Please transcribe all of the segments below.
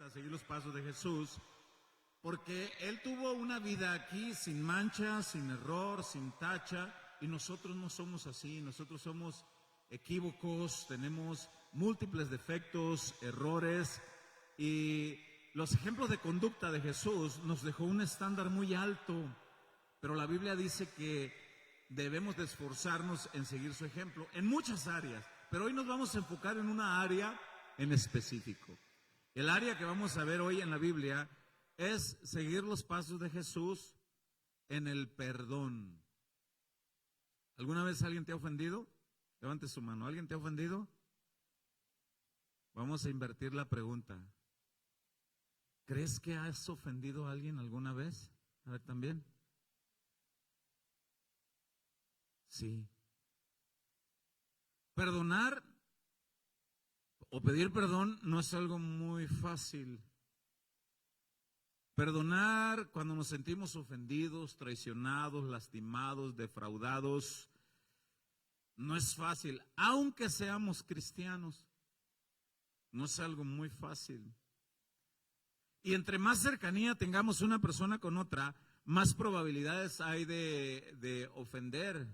a seguir los pasos de Jesús, porque Él tuvo una vida aquí sin mancha, sin error, sin tacha, y nosotros no somos así. Nosotros somos equívocos, tenemos múltiples defectos, errores, y los ejemplos de conducta de Jesús nos dejó un estándar muy alto, pero la Biblia dice que debemos de esforzarnos en seguir su ejemplo en muchas áreas, pero hoy nos vamos a enfocar en una área en específico. El área que vamos a ver hoy en la Biblia es seguir los pasos de Jesús en el perdón. ¿Alguna vez alguien te ha ofendido? Levante su mano. ¿Alguien te ha ofendido? Vamos a invertir la pregunta. ¿Crees que has ofendido a alguien alguna vez? A ver, también. Sí. Perdonar o pedir perdón no es algo muy fácil. Perdonar cuando nos sentimos ofendidos, traicionados, lastimados, defraudados, no es fácil, aunque seamos cristianos. No es algo muy fácil. Y entre más cercanía tengamos una persona con otra, más probabilidades hay de ofender.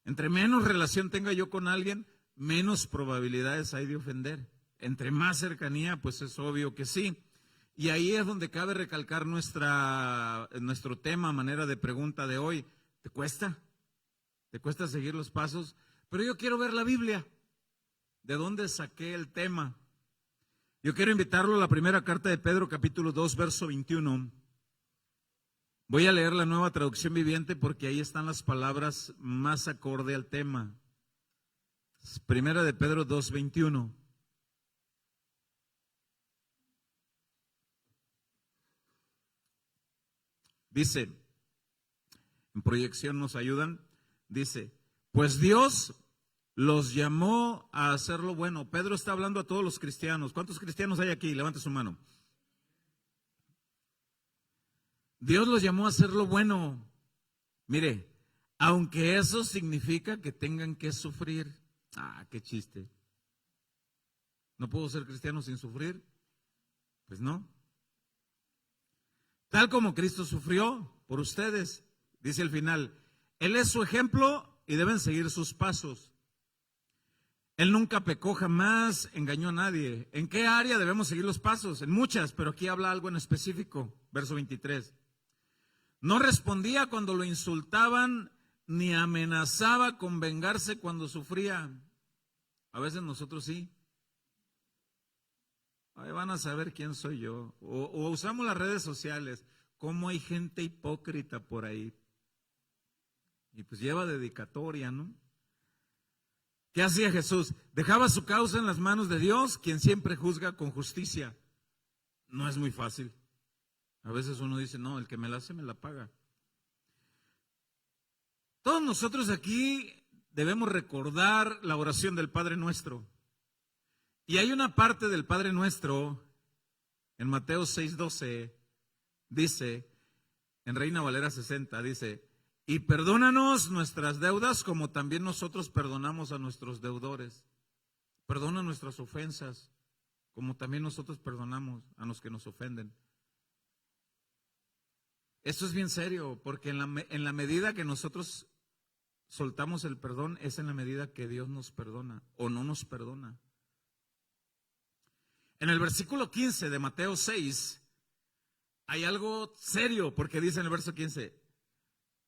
Entre menos relación tenga yo con alguien, menos probabilidades hay de ofender. Entre más cercanía, pues es obvio que sí. Y ahí es donde cabe recalcar nuestro tema, manera de pregunta de hoy. ¿Te cuesta? ¿Te cuesta seguir los pasos? Pero yo quiero ver la Biblia. ¿De dónde saqué el tema? Yo quiero invitarlo a la primera carta de Pedro, capítulo 2, verso 21. Voy a leer la Nueva Traducción Viviente porque ahí están las palabras más acorde al tema. Primera de Pedro 2, 21. Dice, en proyección nos ayudan, dice, pues Dios los llamó a hacer lo bueno. Pedro está hablando a todos los cristianos. ¿Cuántos cristianos hay aquí? Levante su mano. Dios los llamó a hacer lo bueno. Mire, aunque eso significa que tengan que sufrir. Ah, qué chiste. ¿No puedo ser cristiano sin sufrir? Pues no. Tal como Cristo sufrió por ustedes, dice el final. Él es su ejemplo y deben seguir sus pasos. Él nunca pecó, jamás engañó a nadie. ¿En qué área debemos seguir los pasos? En muchas, pero aquí habla algo en específico. Verso 23. No respondía cuando lo insultaban, ni amenazaba con vengarse cuando sufría. A veces nosotros sí. Ahí van a saber quién soy yo. O usamos las redes sociales. Cómo hay gente hipócrita por ahí. Y pues lleva dedicatoria, ¿no? ¿Qué hacía Jesús? Dejaba su causa en las manos de Dios, quien siempre juzga con justicia. No es muy fácil. A veces uno dice, no, el que me la hace me la paga. Todos nosotros aquí debemos recordar la oración del Padre Nuestro. Y hay una parte del Padre Nuestro, en Mateo 6:12, dice, en Reina Valera 60, dice, y perdónanos nuestras deudas como también nosotros perdonamos a nuestros deudores. Perdona nuestras ofensas como también nosotros perdonamos a los que nos ofenden. Esto es bien serio, porque en la medida que nosotros soltamos el perdón, es en la medida que Dios nos perdona o no nos perdona. En el versículo 15 de Mateo 6 hay algo serio, porque dice en el verso 15,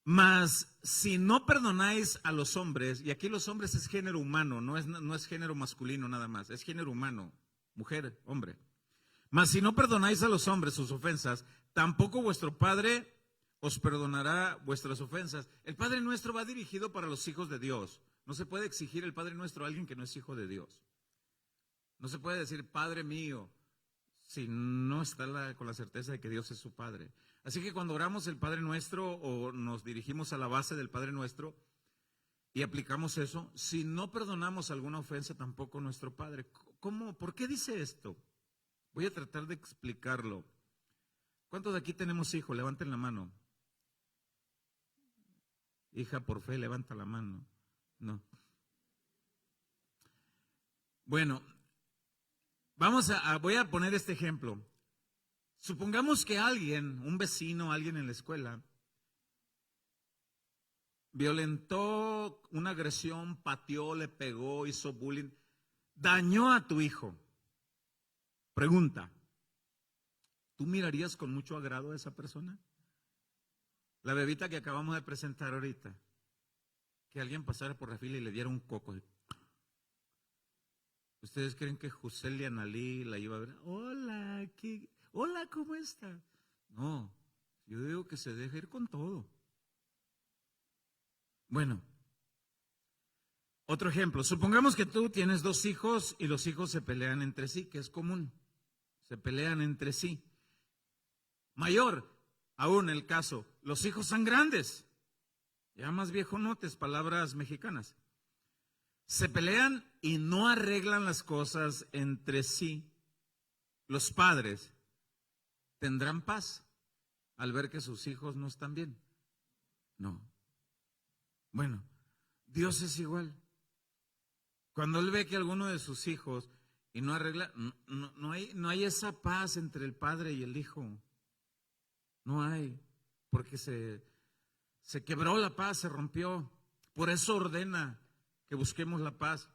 mas si no perdonáis a los hombres, y aquí los hombres es género humano, no es género masculino nada más, es género humano, mujer, hombre. Mas si no perdonáis a los hombres sus ofensas, tampoco vuestro Padre os perdonará vuestras ofensas. El Padre Nuestro va dirigido para los hijos de Dios. No se puede exigir el Padre Nuestro a alguien que no es hijo de Dios. No se puede decir Padre mío si no está con la certeza de que Dios es su Padre. Así que cuando oramos el Padre Nuestro o nos dirigimos a la base del Padre Nuestro y aplicamos eso, si no perdonamos alguna ofensa, tampoco nuestro Padre. ¿Cómo? ¿Por qué dice esto? Voy a tratar de explicarlo. ¿Cuántos de aquí tenemos hijos? Levanten la mano. Hija, por fe, levanta la mano. No. Bueno, voy a poner este ejemplo. Supongamos que alguien, un vecino, alguien en la escuela, violentó una agresión, pateó, le pegó, hizo bullying, dañó a tu hijo. Pregunta, ¿tú mirarías con mucho agrado a esa persona? La bebita que acabamos de presentar ahorita, que alguien pasara por la fila y le diera un coco. ¿Ustedes creen que José Analí la iba a ver? Hola, ¿cómo está? No, yo digo que se deje ir con todo. Bueno, otro ejemplo. Supongamos que tú tienes 2 hijos y los hijos se pelean entre sí, que es común. Se pelean entre sí. Mayor aún el caso, los hijos son grandes. Ya más viejonotes, palabras mexicanas. Se pelean y no arreglan las cosas entre sí. Los padres tendrán paz al ver que sus hijos no están bien. No. Bueno, Dios es igual. Cuando Él ve que alguno de sus hijos y no arregla, no hay esa paz entre el padre y el hijo. No hay, porque se quebró la paz, se rompió. Por eso ordena que busquemos la paz.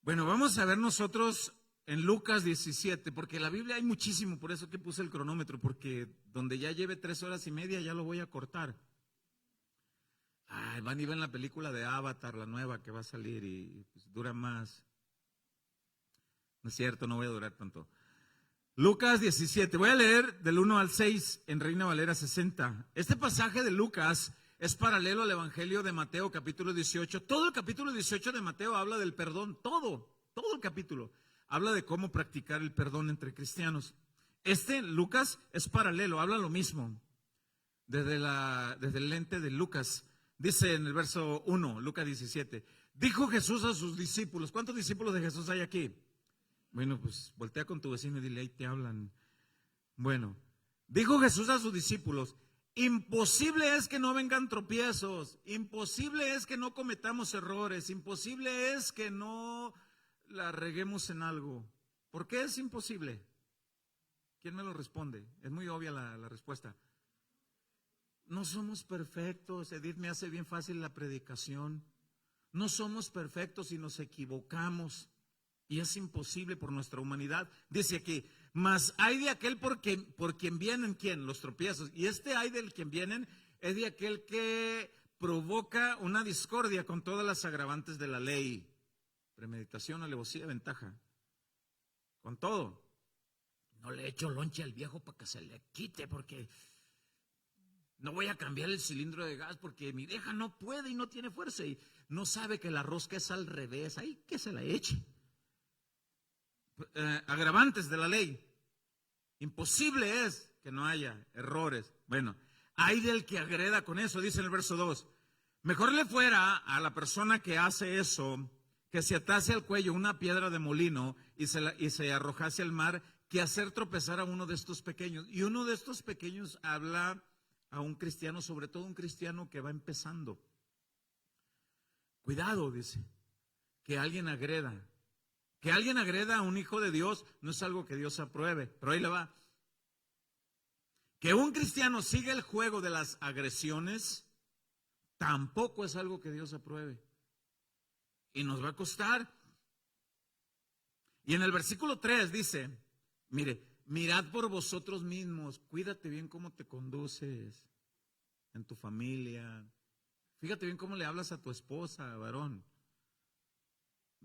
Bueno, vamos a ver nosotros en Lucas 17, porque en la Biblia hay muchísimo, por eso que puse el cronómetro, porque donde ya lleve 3 horas y media ya lo voy a cortar. Van y ven la película de Avatar, la nueva que va a salir y pues, dura más. No es cierto, no voy a durar tanto. Lucas 17, voy a leer del 1 al 6 en Reina Valera 60. Este pasaje de Lucas es paralelo al Evangelio de Mateo capítulo 18. Todo el capítulo 18 de Mateo habla del perdón, todo el capítulo. Habla de cómo practicar el perdón entre cristianos. Lucas es paralelo, habla lo mismo desde el lente de Lucas. Dice en el verso 1, Lucas 17, dijo Jesús a sus discípulos. ¿Cuántos discípulos de Jesús hay aquí? Bueno, pues voltea con tu vecino y dile, ahí te hablan. Bueno, dijo Jesús a sus discípulos, imposible es que no vengan tropiezos, imposible es que no cometamos errores, imposible es que no la reguemos en algo. ¿Por qué es imposible? ¿Quién me lo responde? Es muy obvia la respuesta. No somos perfectos. Edith me hace bien fácil la predicación. No somos perfectos y nos equivocamos. Y es imposible por nuestra humanidad. Dice aquí, mas hay de aquel por quien vienen, ¿quién? Los tropiezos. Y hay del quien vienen es de aquel que provoca una discordia con todas las agravantes de la ley. Premeditación, alevosía, ventaja. Con todo. No le echo lonche al viejo para que se le quite, porque no voy a cambiar el cilindro de gas porque mi vieja no puede y no tiene fuerza y no sabe que la rosca es al revés. Ahí que se la eche. Agravantes de la ley. Imposible es que no haya errores. Bueno, hay del que agreda con eso, dice en el verso 2. Mejor le fuera a la persona que hace eso que se atase al cuello una piedra de molino y se arrojase al mar, que hacer tropezar a uno de estos pequeños. Y uno de estos pequeños habla a un cristiano, sobre todo un cristiano que va empezando. Cuidado, dice, que alguien agreda. Que alguien agreda a un hijo de Dios no es algo que Dios apruebe, pero ahí le va. Que un cristiano siga el juego de las agresiones tampoco es algo que Dios apruebe. Y nos va a costar. Y en el versículo 3 dice, mire, mirad por vosotros mismos, cuídate bien cómo te conduces en tu familia. Fíjate bien cómo le hablas a tu esposa, varón.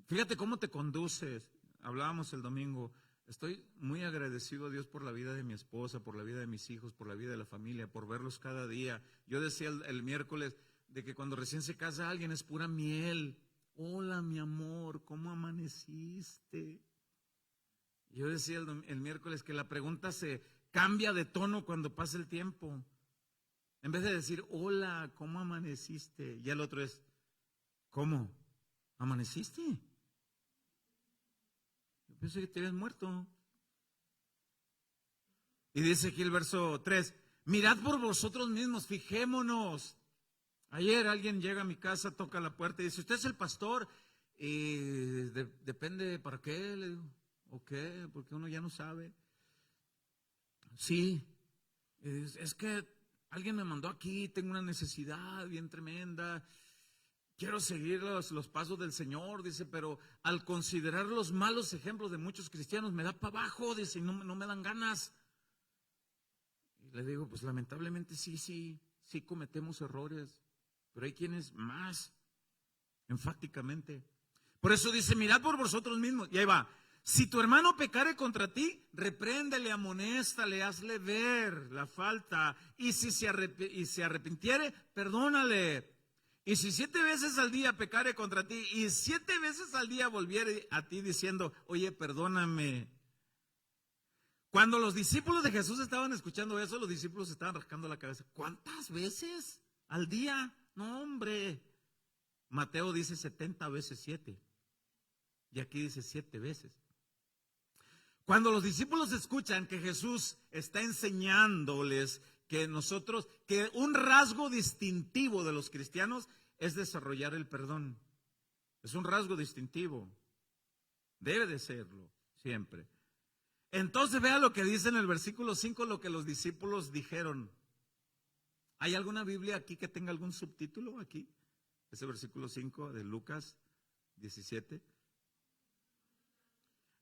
Fíjate cómo te conduces. Hablábamos el domingo. Estoy muy agradecido a Dios por la vida de mi esposa, por la vida de mis hijos, por la vida de la familia, por verlos cada día. Yo decía el miércoles de que cuando recién se casa alguien es pura miel. Hola, mi amor, ¿cómo amaneciste? Yo decía el miércoles que la pregunta se cambia de tono cuando pasa el tiempo. En vez de decir, hola, ¿cómo amaneciste? Y el otro es, ¿cómo? ¿Amaneciste? Yo pensé que te habías muerto. Y dice aquí el verso 3, mirad por vosotros mismos, fijémonos. Ayer alguien llega a mi casa, toca la puerta y dice, ¿usted es el pastor? Depende para qué, le digo. ¿O qué? Porque uno ya no sabe. Sí, es que alguien me mandó aquí, tengo una necesidad bien tremenda, quiero seguir los pasos del Señor, dice, pero al considerar los malos ejemplos de muchos cristianos me da para abajo, dice, y no me dan ganas. Y le digo, pues lamentablemente sí cometemos errores, pero hay quienes más enfáticamente. Por eso dice, mirad por vosotros mismos, y ahí va. Si tu hermano pecare contra ti, repréndele, amonéstale, hazle ver la falta, y si se arrepintiere, perdónale. Y si 7 veces al día pecare contra ti, y 7 veces al día volviere a ti diciendo, oye, perdóname. Cuando los discípulos de Jesús estaban escuchando eso, los discípulos estaban rascando la cabeza. ¿Cuántas veces al día? No, hombre. Mateo dice 70 veces 7. Y aquí dice 7 veces. Cuando los discípulos escuchan que Jesús está enseñándoles que un rasgo distintivo de los cristianos es desarrollar el perdón. Es un rasgo distintivo. Debe de serlo siempre. Entonces vea lo que dice en el versículo 5, lo que los discípulos dijeron. ¿Hay alguna Biblia aquí que tenga algún subtítulo aquí? Ese versículo 5 de Lucas 17.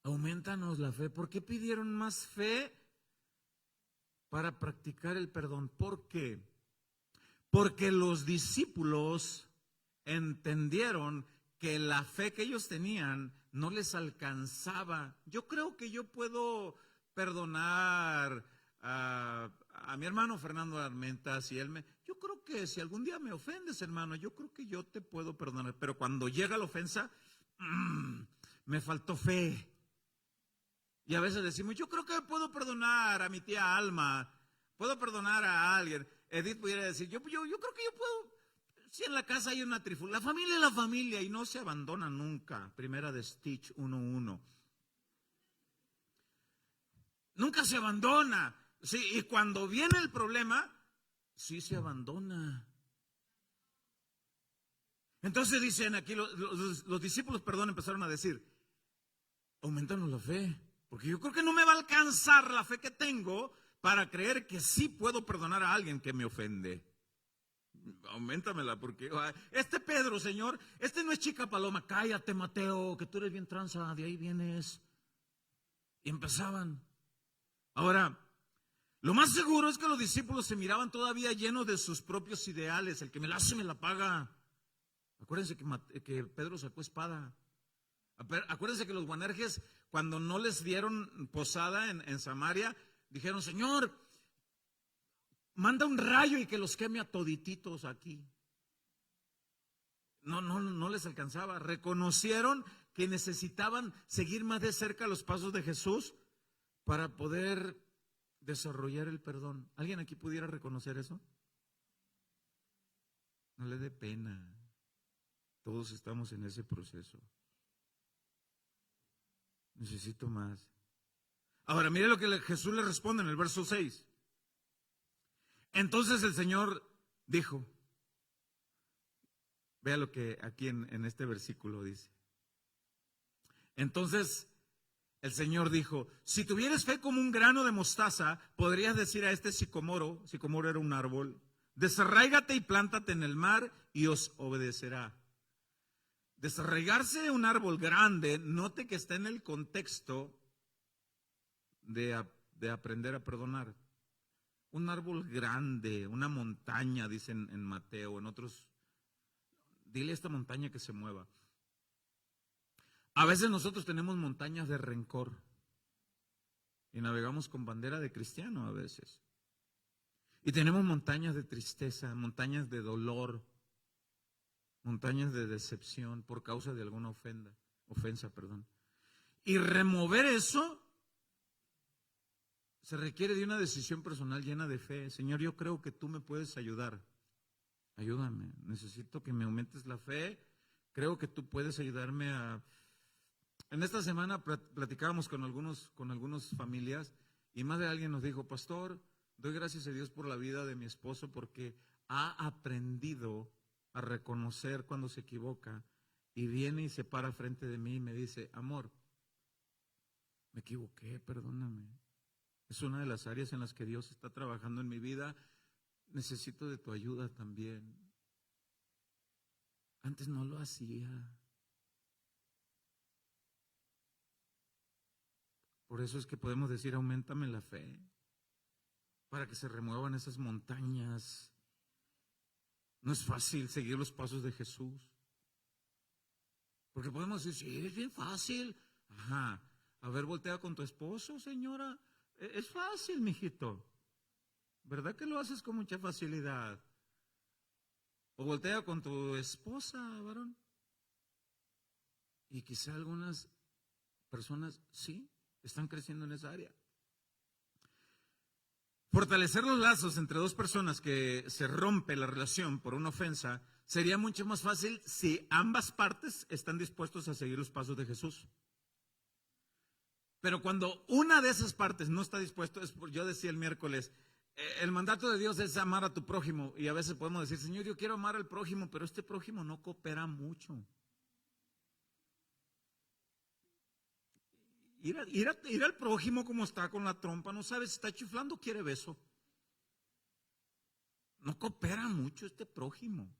Aumentanos la fe. ¿Por qué pidieron más fe para practicar el perdón? ¿Por qué? Porque los discípulos entendieron que la fe que ellos tenían no les alcanzaba. Yo creo que yo puedo perdonar a mi hermano Fernando Armentas y yo creo que si algún día me ofendes, hermano, yo creo que yo te puedo perdonar. Pero cuando llega la ofensa, me faltó fe. Y a veces decimos, yo creo que puedo perdonar a mi tía Alma, puedo perdonar a alguien. Edith pudiera decir, yo creo que yo puedo. Si en la casa hay una trifulca, la familia es la familia y no se abandona nunca. Primera de Stitch 1:1. Nunca se abandona. Sí, y cuando viene el problema, sí se abandona. Entonces dicen aquí, los discípulos, empezaron a decir, aumentanos la fe. Porque yo creo que no me va a alcanzar la fe que tengo para creer que sí puedo perdonar a alguien que me ofende. Auméntamela, porque Pedro, Señor, no es chica paloma. Cállate, Mateo, que tú eres bien tranza, de ahí vienes. Y empezaban. Ahora, lo más seguro es que los discípulos se miraban todavía llenos de sus propios ideales. El que me la hace, me la paga. Acuérdense que Pedro sacó espada. Acuérdense que los Boanerges, cuando no les dieron posada en Samaria, dijeron, Señor, manda un rayo y que los queme a todititos aquí. No les alcanzaba. Reconocieron que necesitaban seguir más de cerca los pasos de Jesús para poder desarrollar el perdón. ¿Alguien aquí pudiera reconocer eso? No le dé pena. Todos estamos en ese proceso. Necesito más. Ahora, mire lo que Jesús le responde en el verso 6. Entonces el Señor dijo, vea lo que aquí en este versículo dice. Entonces el Señor dijo, si tuvieres fe como un grano de mostaza, podrías decir a este sicomoro era un árbol, desarráigate y plántate en el mar y os obedecerá. Desarraigarse un árbol grande, note que está en el contexto de aprender a perdonar. Un árbol grande, una montaña, dicen en Mateo, en otros, dile a esta montaña que se mueva. A veces nosotros tenemos montañas de rencor y navegamos con bandera de cristiano a veces. Y tenemos montañas de tristeza, montañas de dolor, montañas de decepción por causa de alguna ofensa. Y remover eso se requiere de una decisión personal llena de fe. Señor, yo creo que tú me puedes ayudar. Ayúdame, necesito que me aumentes la fe. Creo que tú puedes ayudarme a... En esta semana platicábamos con algunas familias y más de alguien nos dijo, pastor, doy gracias a Dios por la vida de mi esposo porque ha aprendido a reconocer cuando se equivoca y viene y se para frente de mí y me dice, amor, me equivoqué, perdóname. Es una de las áreas en las que Dios está trabajando en mi vida. Necesito de tu ayuda también. Antes no lo hacía. Por eso es que podemos decir, auméntame la fe, para que se remuevan esas montañas. No es fácil seguir los pasos de Jesús. Porque podemos decir, sí, es bien fácil. Ajá. A ver, voltea con tu esposo, señora. Es fácil, mijito. ¿Verdad que lo haces con mucha facilidad? O voltea con tu esposa, varón. Y quizá algunas personas sí están creciendo en esa área. Fortalecer los lazos entre dos personas que se rompe la relación por una ofensa sería mucho más fácil si ambas partes están dispuestos a seguir los pasos de Jesús. Pero cuando una de esas partes no está dispuesto, yo decía el miércoles, el mandato de Dios es amar a tu prójimo, y a veces podemos decir, Señor, yo quiero amar al prójimo, pero este prójimo no coopera mucho. Ir al prójimo como está con la trompa, no sabe si está chiflando o quiere beso. No coopera mucho este prójimo.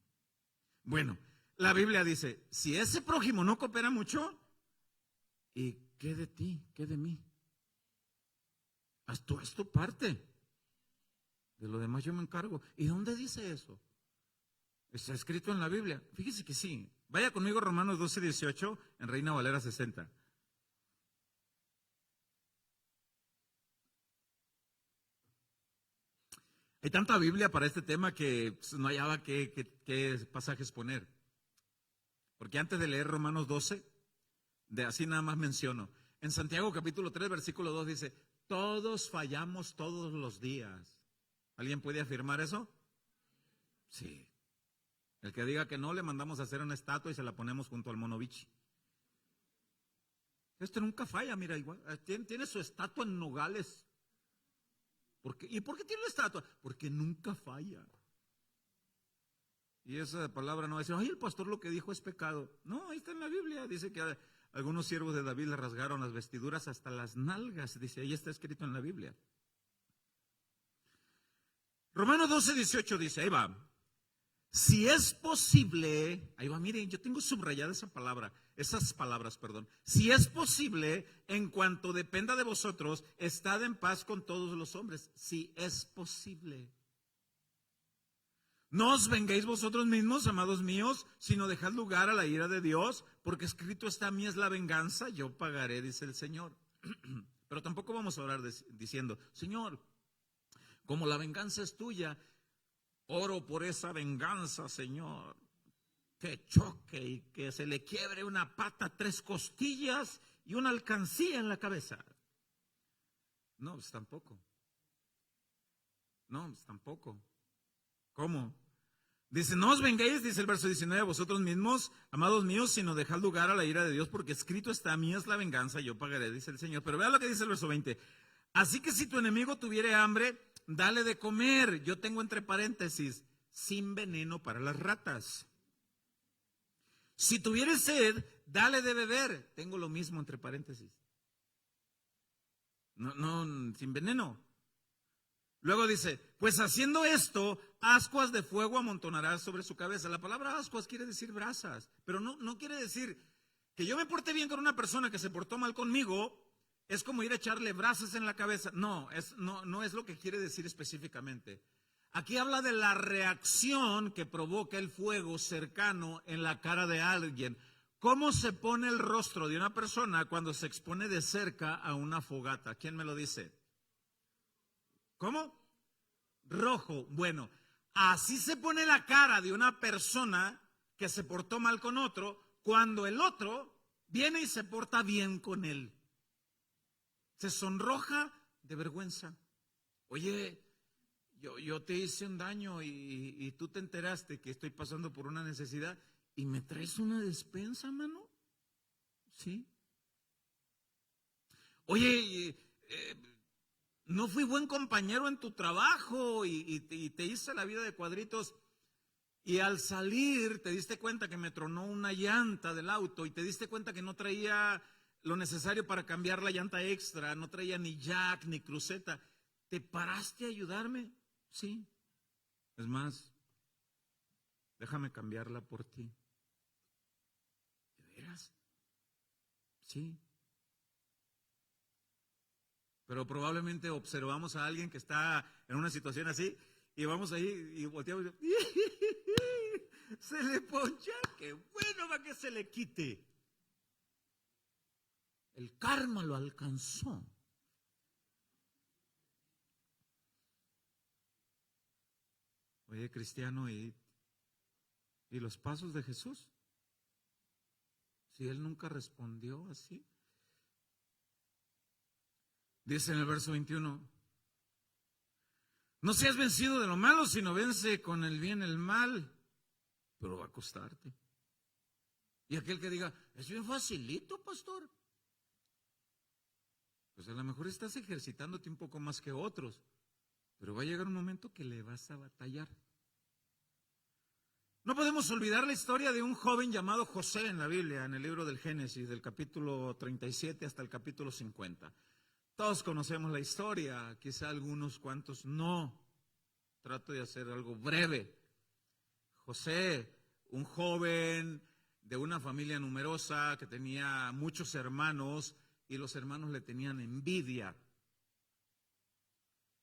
Bueno, la Biblia dice, si ese prójimo no coopera mucho, ¿y qué de ti? ¿Qué de mí? Haz tu parte. De lo demás yo me encargo. ¿Y dónde dice eso? Está escrito en la Biblia. Fíjese que sí. Vaya conmigo Romanos 12:18 en Reina Valera 60. Hay tanta Biblia para este tema que no hallaba qué pasajes poner. Porque antes de leer Romanos 12, de así nada más menciono. En Santiago capítulo 3, versículo 2 dice, todos fallamos todos los días. ¿Alguien puede afirmar eso? Sí. El que diga que no, le mandamos a hacer una estatua y se la ponemos junto al Monovich. Este nunca falla, mira, igual, tiene su estatua en Nogales. ¿Y por qué tiene la estatua? Porque nunca falla. Y esa palabra no va a decir, ay, el pastor lo que dijo es pecado. No, ahí está en la Biblia. Dice que algunos siervos de David le rasgaron las vestiduras hasta las nalgas. Dice, ahí está escrito en la Biblia. Romanos 12:18 dice, ahí va. Si es posible, ahí va, miren, yo tengo subrayada esas palabras. Si es posible, en cuanto dependa de vosotros, estad en paz con todos los hombres. Si es posible. No os venguéis vosotros mismos, amados míos, sino dejad lugar a la ira de Dios, porque escrito está, a mí es la venganza, yo pagaré, dice el Señor. Pero tampoco vamos a orar diciendo, Señor, como la venganza es tuya, oro por esa venganza, Señor, que choque y que se le quiebre una pata, 3 costillas y una alcancía en la cabeza. No, pues tampoco. ¿Cómo? Dice, no os venguéis, dice el verso 19, vosotros mismos, amados míos, sino dejad lugar a la ira de Dios, porque escrito está, a mí es la venganza, yo pagaré, dice el Señor. Pero vea lo que dice el verso 20. Así que si tu enemigo tuviere hambre, dale de comer. Yo tengo entre paréntesis, sin veneno para las ratas. Si tuviere sed, dale de beber. Tengo lo mismo entre paréntesis. No, sin veneno. Luego dice, pues haciendo esto, ascuas de fuego amontonarás sobre su cabeza. La palabra ascuas quiere decir brasas, pero no quiere decir que yo me porte bien con una persona que se portó mal conmigo. Es como ir a echarle brasas en la cabeza. No es lo que quiere decir específicamente. Aquí habla de la reacción que provoca el fuego cercano en la cara de alguien. ¿Cómo se pone el rostro de una persona cuando se expone de cerca a una fogata? ¿Quién me lo dice? ¿Cómo? Rojo. Bueno, así se pone la cara de una persona que se portó mal con otro cuando el otro viene y se porta bien con él. Se sonroja de vergüenza. Oye, yo te hice un daño y tú te enteraste que estoy pasando por una necesidad y me traes una despensa, mano. ¿Sí? Oye, no fui buen compañero en tu trabajo y te hice la vida de cuadritos y al salir te diste cuenta que me tronó una llanta del auto y te diste cuenta que no traía lo necesario para cambiar la llanta extra, no traía ni jack ni cruceta. ¿Te paraste a ayudarme? Sí. Es más, déjame cambiarla por ti. ¿De veras? Sí. Pero probablemente observamos a alguien que está en una situación así y vamos ahí y volteamos y se le poncha, qué bueno va que se le quite. El karma lo alcanzó. Oye, cristiano, ¿y los pasos de Jesús? Si él nunca respondió así. Dice en el verso 21, no seas vencido de lo malo, sino vence con el bien el mal, pero va a costarte. Y aquel que diga, es bien facilito, pastor. Pues a lo mejor estás ejercitándote un poco más que otros, pero va a llegar un momento que le vas a batallar. No podemos olvidar la historia de un joven llamado José en la Biblia, en el libro del Génesis, del capítulo 37 hasta el capítulo 50. Todos conocemos la historia, quizá algunos cuantos no. Trato de hacer algo breve. José, un joven de una familia numerosa que tenía muchos hermanos y los hermanos le tenían envidia.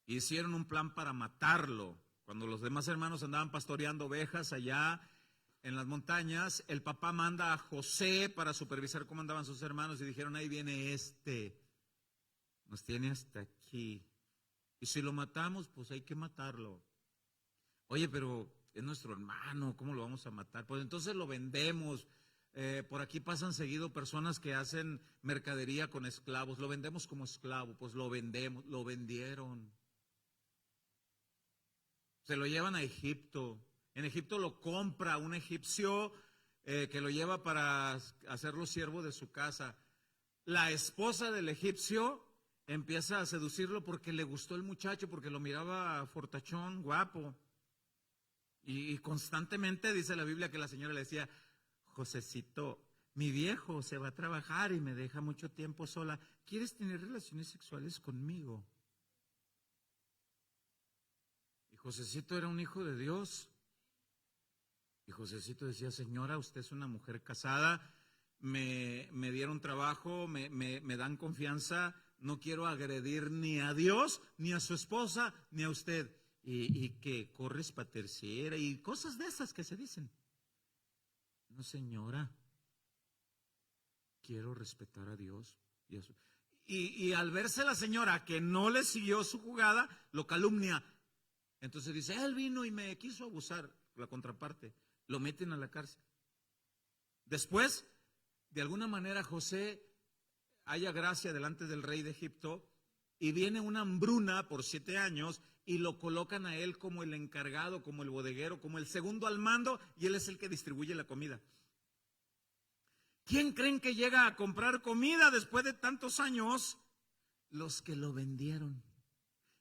Hicieron un plan para matarlo. Cuando los demás hermanos andaban pastoreando ovejas allá en las montañas, el papá manda a José para supervisar cómo andaban sus hermanos y dijeron, ahí viene nos tiene hasta aquí. Y si lo matamos, pues hay que matarlo. Oye, pero es nuestro hermano, ¿cómo lo vamos a matar? Pues entonces lo vendemos. Por aquí pasan seguido personas que hacen mercadería con esclavos. Lo vendemos como esclavo, pues lo vendemos, lo vendieron. Se lo llevan a Egipto. En Egipto lo compra un egipcio que lo lleva para hacerlo siervo de su casa. La esposa del egipcio empieza a seducirlo porque le gustó el muchacho, porque lo miraba fortachón, guapo. Y constantemente dice la Biblia que la señora le decía, Josecito, mi viejo se va a trabajar y me deja mucho tiempo sola. ¿Quieres tener relaciones sexuales conmigo? Y Josecito era un hijo de Dios. Y Josecito decía, señora, usted es una mujer casada, me dieron trabajo, me dan confianza, no quiero agredir ni a Dios, ni a su esposa, ni a usted. Y que corres pa' tercera y cosas de esas que se dicen. No, señora, quiero respetar a Dios. Y al verse la señora que no le siguió su jugada, lo calumnia. Entonces dice, él vino y me quiso abusar, la contraparte. Lo meten a la cárcel. Después, de alguna manera, José halla gracia delante del rey de Egipto y viene una hambruna por 7 años y lo colocan a él como el encargado, como el bodeguero, como el segundo al mando, y él es el que distribuye la comida. ¿Quién creen que llega a comprar comida después de tantos años? Los que lo vendieron.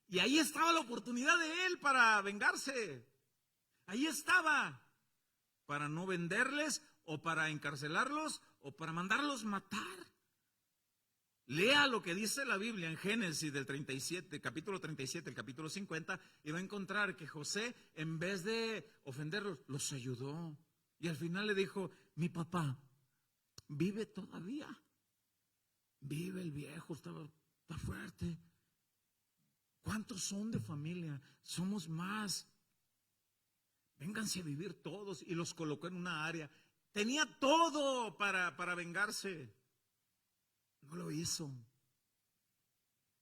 Y ahí estaba la oportunidad de él para vengarse. Ahí estaba. Para no venderles o para encarcelarlos o para mandarlos matar. Lea lo que dice la Biblia en Génesis del 37, capítulo 37, el capítulo 50, y va a encontrar que José, en vez de ofenderlos, los ayudó. Y al final le dijo, mi papá vive todavía. Vive el viejo, está fuerte. ¿Cuántos son de familia? Somos más. Vénganse a vivir todos. Y los colocó en una área. Tenía todo para vengarse. No lo hizo.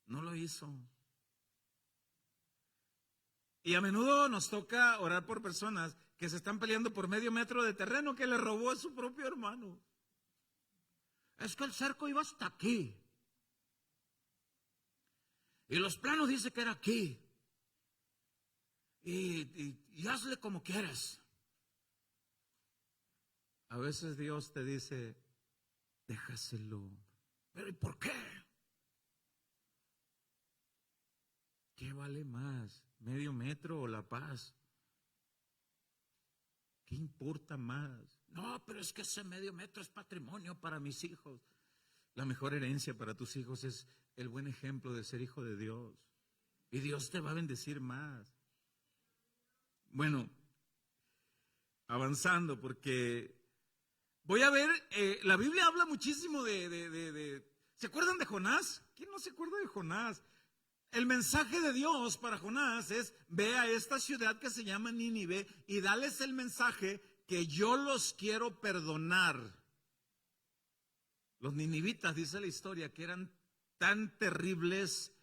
No lo hizo. Y a menudo nos toca orar por personas que se están peleando por medio metro de terreno que le robó a su propio hermano. Es que el cerco iba hasta aquí. Y los planos dice que era aquí. Y hazle como quieras. A veces Dios te dice, déjaselo. ¿Pero y por qué? ¿Qué vale más? ¿Medio metro o la paz? ¿Qué importa más? No, pero es que ese medio metro es patrimonio para mis hijos. La mejor herencia para tus hijos es el buen ejemplo de ser hijo de Dios. Y Dios te va a bendecir más. Bueno, avanzando, porque voy a ver, la Biblia habla muchísimo ¿se acuerdan de Jonás? ¿Quién no se acuerda de Jonás? El mensaje de Dios para Jonás es: ve a esta ciudad que se llama Nínive y dales el mensaje que yo los quiero perdonar. Los ninivitas, dice la historia, que eran tan terribles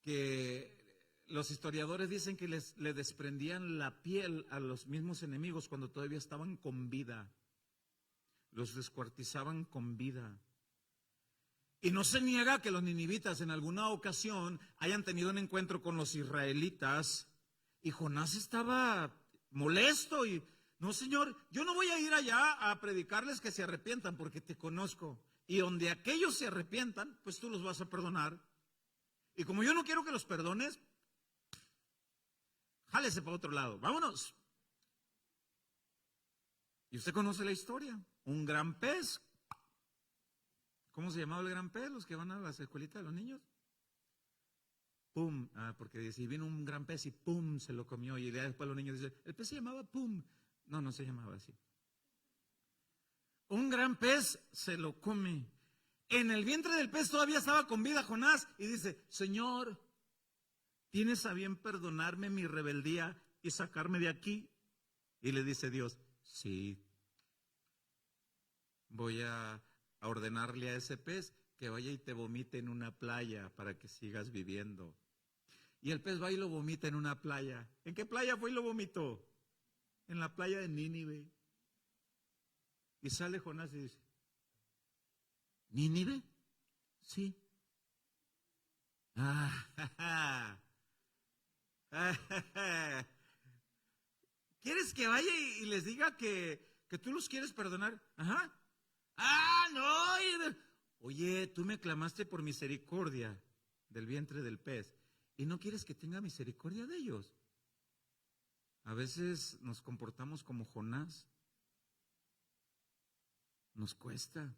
que los historiadores dicen que le desprendían la piel a los mismos enemigos cuando todavía estaban con vida. Los descuartizaban con vida. Y no se niega que los ninivitas en alguna ocasión hayan tenido un encuentro con los israelitas, y Jonás estaba molesto y: no, Señor, yo no voy a ir allá a predicarles que se arrepientan porque te conozco. Y donde aquellos se arrepientan, pues tú los vas a perdonar. Y como yo no quiero que los perdones, jálese para otro lado, vámonos. Y usted conoce la historia. Un gran pez. ¿Cómo se llamaba el gran pez? Los que van a las escuelitas de los niños. Pum, porque si vino un gran pez y pum, se lo comió. Y después los niños dicen: el pez se llamaba Pum. No, no se llamaba así. Un gran pez se lo come. En el vientre del pez todavía estaba con vida Jonás y dice: Señor, ¿tienes a bien perdonarme mi rebeldía y sacarme de aquí? Y le dice Dios: sí, voy a ordenarle a ese pez que vaya y te vomite en una playa para que sigas viviendo. Y el pez va y lo vomita en una playa. ¿En qué playa fue y lo vomitó? En la playa de Nínive. Y sale Jonás y dice: ¿Nínive? Sí. ¿Quieres que vaya y les diga que tú los quieres perdonar? Ajá. No. Oye, tú me clamaste por misericordia del vientre del pez y no quieres que tenga misericordia de ellos. A veces nos comportamos como Jonás. Nos cuesta.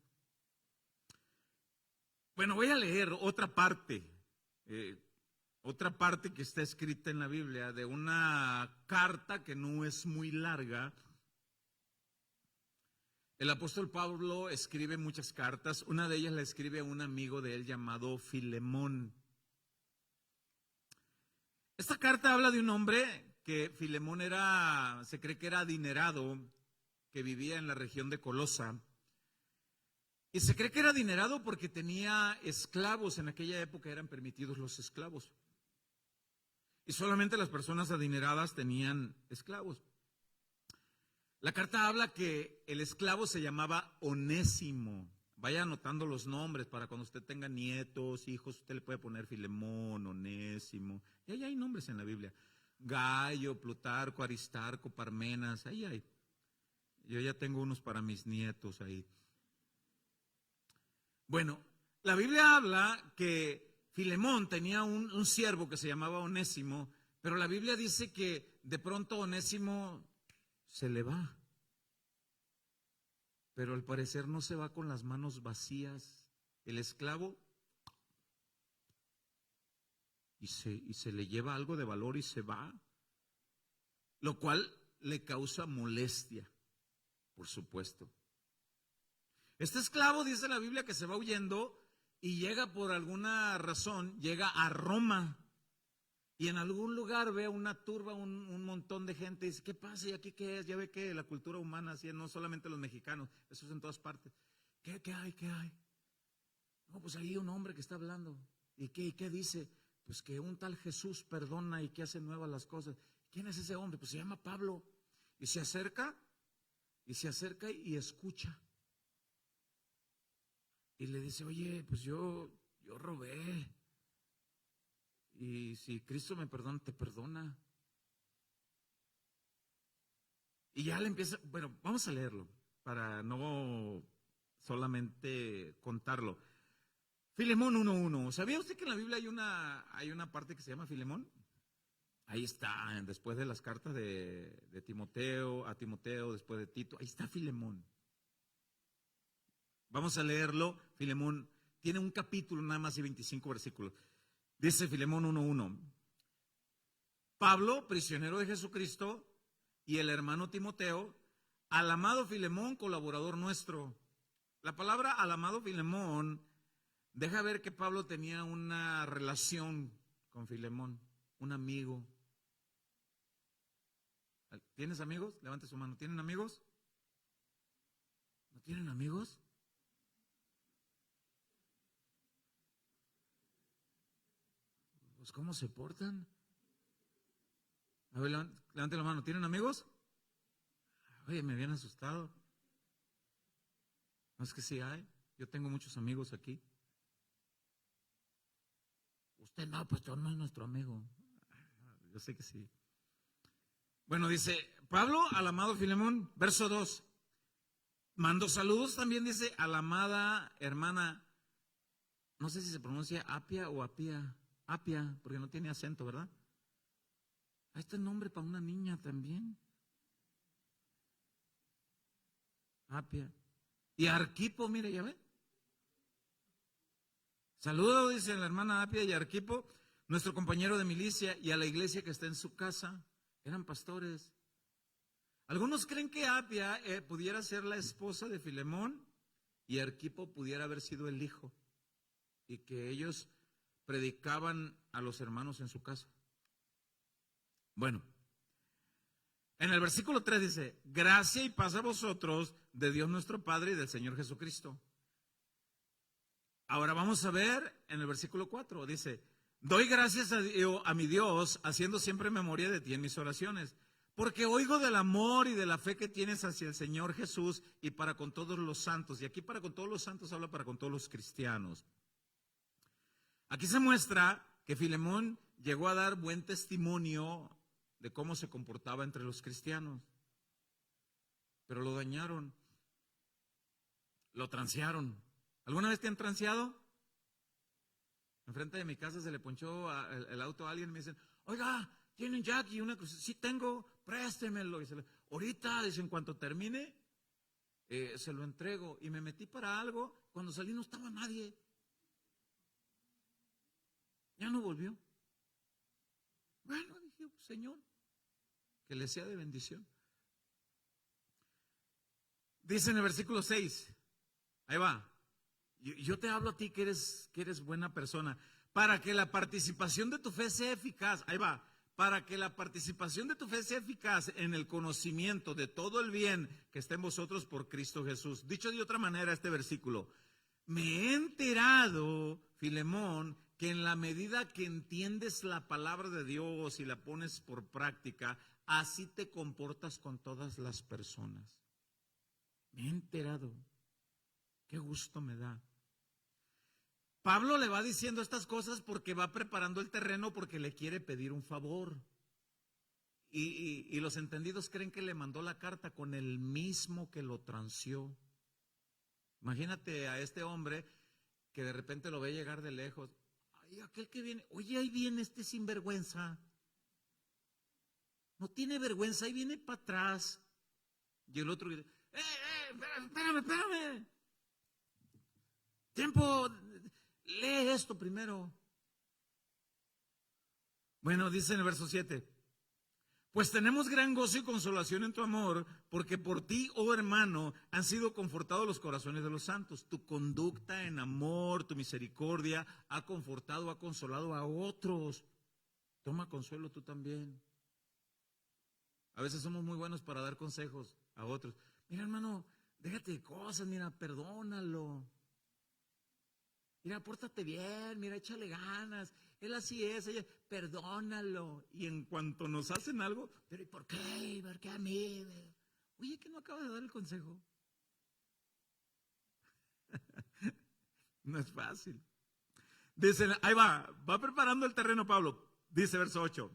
Bueno, voy a leer otra parte que está escrita en la Biblia, de una carta que no es muy larga. El apóstol Pablo escribe muchas cartas. Una de ellas la escribe a un amigo de él llamado Filemón. Esta carta habla de un hombre que Filemón se cree que era adinerado, que vivía en la región de Colosa. Y se cree que era adinerado porque tenía esclavos. En aquella época eran permitidos los esclavos. Y solamente las personas adineradas tenían esclavos. La carta habla que el esclavo se llamaba Onésimo. Vaya anotando los nombres para cuando usted tenga nietos, hijos, usted le puede poner Filemón, Onésimo. Y ahí hay nombres en la Biblia: Gayo, Plutarco, Aristarco, Parmenas, ahí hay. Yo ya tengo unos para mis nietos ahí. Bueno, la Biblia habla que Filemón tenía un siervo que se llamaba Onésimo, pero la Biblia dice que de pronto Onésimo se le va. Pero al parecer no se va con las manos vacías. El esclavo y se le lleva algo de valor y se va, lo cual le causa molestia, por supuesto. Este esclavo, dice la Biblia, que se va huyendo y llega por alguna razón, llega a Roma y en algún lugar ve una turba, un montón de gente y dice: ¿qué pasa? ¿Y aquí qué es? Ya ve que la cultura humana, así, no solamente los mexicanos, eso es en todas partes. ¿Qué hay? ¿Qué hay? No, pues ahí un hombre que está hablando. ¿Y qué dice? Pues que un tal Jesús perdona y que hace nuevas las cosas. ¿Quién es ese hombre? Pues se llama Pablo. Y se acerca y escucha. Y le dice: oye, pues yo robé. Y si Cristo me perdona, te perdona. Y ya le empieza, bueno, vamos a leerlo para no solamente contarlo. Filemón 1:1. ¿Sabía usted que en la Biblia hay una parte que se llama Filemón? Ahí está, después de las cartas de Timoteo, a Timoteo, después de Tito, ahí está Filemón. Vamos a leerlo. Filemón tiene un capítulo nada más y 25 versículos. Dice Filemón 1:1. Pablo, prisionero de Jesucristo, y el hermano Timoteo, al amado Filemón, colaborador nuestro. La palabra al amado Filemón deja ver que Pablo tenía una relación con Filemón, un amigo. ¿Tienes amigos? Levante su mano. ¿Tienen amigos? ¿No tienen amigos? Pues ¿cómo se portan? A ver, levante la mano. ¿Tienen amigos? Oye, me habían asustado. No, es que sí hay. Yo tengo muchos amigos aquí. Usted no, pues no es nuestro amigo. Yo sé que sí. Bueno, dice Pablo al amado Filemón, verso 2. Mando saludos también, dice, a la amada hermana, no sé si se pronuncia Apia o Apia. Apia, porque no tiene acento, ¿verdad? Ahí está el nombre para una niña también. Apia. Y Arquipo, mire, ya ve. Saludos, dice la hermana Apia y Arquipo, nuestro compañero de milicia, y a la iglesia que está en su casa. Eran pastores. Algunos creen que Apia pudiera ser la esposa de Filemón y Arquipo pudiera haber sido el hijo, y que ellos predicaban a los hermanos en su casa. Bueno, en el versículo 3 dice, gracia y paz a vosotros de Dios nuestro Padre y del Señor Jesucristo. Ahora vamos a ver en el versículo 4, dice, doy gracias a mi Dios, haciendo siempre memoria de ti en mis oraciones, porque oigo del amor y de la fe que tienes hacia el Señor Jesús y para con todos los santos. Y aquí para con todos los santos habla para con todos los cristianos. Aquí se muestra que Filemón llegó a dar buen testimonio de cómo se comportaba entre los cristianos, pero lo dañaron, lo transearon. ¿Alguna vez te han transeado? Enfrente de mi casa se le ponchó el auto a alguien y me dicen, oiga, ¿tienen jack y una cruz? Sí tengo, préstemelo. Y ahorita, dice, en cuanto termine, se lo entrego. Y me metí para algo, cuando salí no estaba nadie. Ya no volvió. Bueno, dije, Señor, que le sea de bendición. Dice en el versículo 6, ahí va. Yo te hablo a ti que eres buena persona, para que la participación de tu fe sea eficaz, ahí va, para que la participación de tu fe sea eficaz en el conocimiento de todo el bien que está en vosotros por Cristo Jesús. Dicho de otra manera este versículo, me he enterado, Filemón, que en la medida que entiendes la palabra de Dios y la pones por práctica, así te comportas con todas las personas. Me he enterado. Qué gusto me da. Pablo le va diciendo estas cosas porque va preparando el terreno, porque le quiere pedir un favor. Y los entendidos creen que le mandó la carta con el mismo que lo transió. Imagínate a este hombre que de repente lo ve llegar de lejos. Ay, aquel que viene, oye, ahí viene este sinvergüenza. No tiene vergüenza, ahí viene para atrás. Y el otro dice, espérame. Tiempo, lee esto primero. Bueno, dice en el verso 7, pues tenemos gran gozo y consolación en tu amor, porque por ti, oh hermano, han sido confortados los corazones de los santos. Tu conducta en amor, tu misericordia, ha confortado, ha consolado a otros. Toma consuelo tú también. A veces somos muy buenos para dar consejos a otros. Mira, hermano, déjate de cosas, mira, perdónalo. Mira, pórtate bien, mira, échale ganas. Él así es, ella, perdónalo. Y en cuanto nos hacen algo, pero ¿y por qué? ¿Por qué a mí? Oye, que no acabas de dar el consejo. No es fácil. Dice, ahí va preparando el terreno Pablo. Dice verso 8.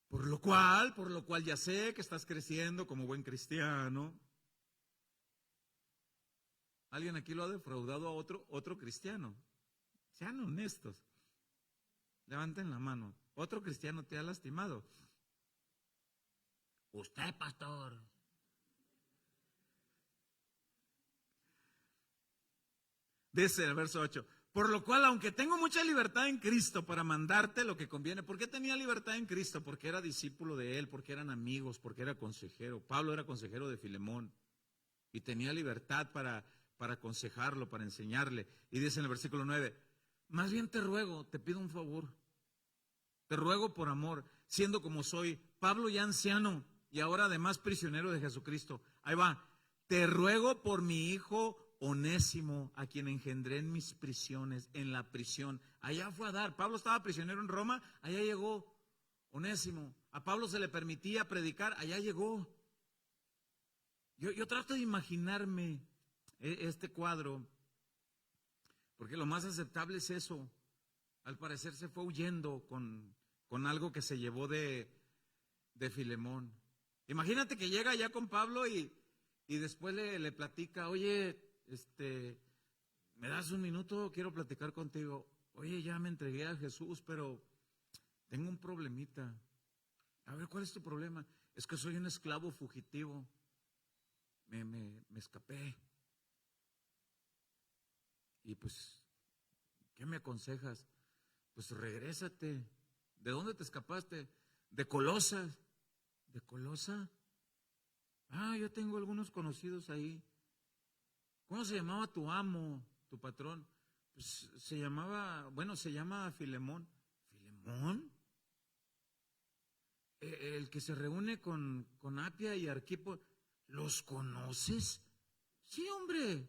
Por lo cual ya sé que estás creciendo como buen cristiano. ¿Alguien aquí lo ha defraudado a otro cristiano? Sean honestos. Levanten la mano. ¿Otro cristiano te ha lastimado? Usted, pastor. Dice el verso 8, por lo cual, aunque tengo mucha libertad en Cristo para mandarte lo que conviene. ¿Por qué tenía libertad en Cristo? Porque era discípulo de Él, porque eran amigos, porque era consejero. Pablo era consejero de Filemón y tenía libertad para aconsejarlo, para enseñarle. Y dice en el versículo 9, más bien te ruego, te pido un favor. Te ruego por amor, siendo como soy, Pablo ya anciano y ahora además prisionero de Jesucristo. Ahí va, te ruego por mi hijo Onésimo, a quien engendré en mis prisiones, en la prisión. Allá fue a dar. Pablo estaba prisionero en Roma, allá llegó Onésimo. A Pablo se le permitía predicar, allá llegó. Yo trato de imaginarme este cuadro, porque lo más aceptable es eso. Al parecer se fue huyendo con algo que se llevó de Filemón. Imagínate que llega allá con Pablo y después le platica, oye, ¿me das un minuto? Quiero platicar contigo. Oye, ya me entregué a Jesús, pero tengo un problemita. A ver, ¿cuál es tu problema? Es que soy un esclavo fugitivo. Me escapé. Y pues, ¿qué me aconsejas? Pues regrésate. ¿De dónde te escapaste? De Colosas. ¿De Colosa? Ah, yo tengo algunos conocidos ahí. ¿Cómo se llamaba tu amo, tu patrón? Pues se llama Filemón. ¿Filemón? El que se reúne con Apia y Arquipo. ¿Los conoces? Sí, hombre.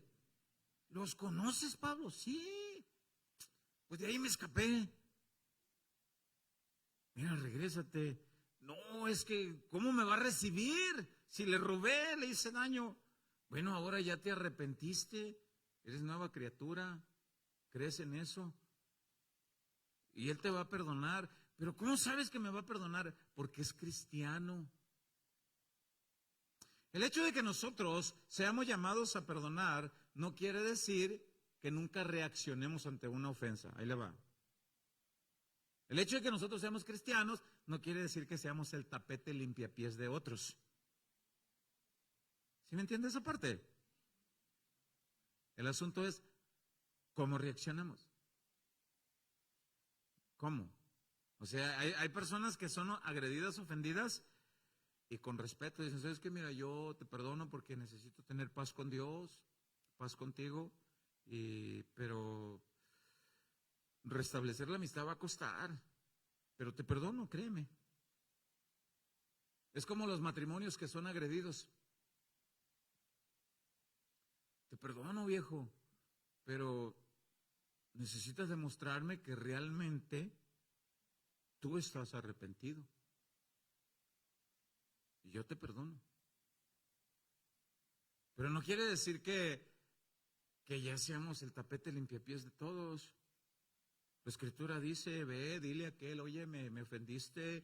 ¿Los conoces, Pablo? Sí. Pues de ahí me escapé. Mira, regrésate. No, es que, ¿cómo me va a recibir? Si le robé, le hice daño. Bueno, ahora ya te arrepentiste, eres nueva criatura, crees en eso y Él te va a perdonar. Pero ¿cómo sabes que me va a perdonar? Porque es cristiano. El hecho de que nosotros seamos llamados a perdonar no quiere decir que nunca reaccionemos ante una ofensa. Ahí le va. El hecho de que nosotros seamos cristianos no quiere decir que seamos el tapete limpiapiés de otros. ¿Sí me entiende esa parte? El asunto es cómo reaccionamos. ¿Cómo? O sea, hay personas que son agredidas, ofendidas y con respeto dicen, ¿sabes qué? Mira, yo te perdono porque necesito tener paz con Dios, paz contigo, pero restablecer la amistad va a costar, pero te perdono, créeme. Es como los matrimonios que son agredidos. Te perdono, viejo, pero necesitas demostrarme que realmente tú estás arrepentido. Y yo te perdono. Pero no quiere decir que ya seamos el tapete limpiapiés de todos. La Escritura dice, ve, dile a aquel, oye, me ofendiste,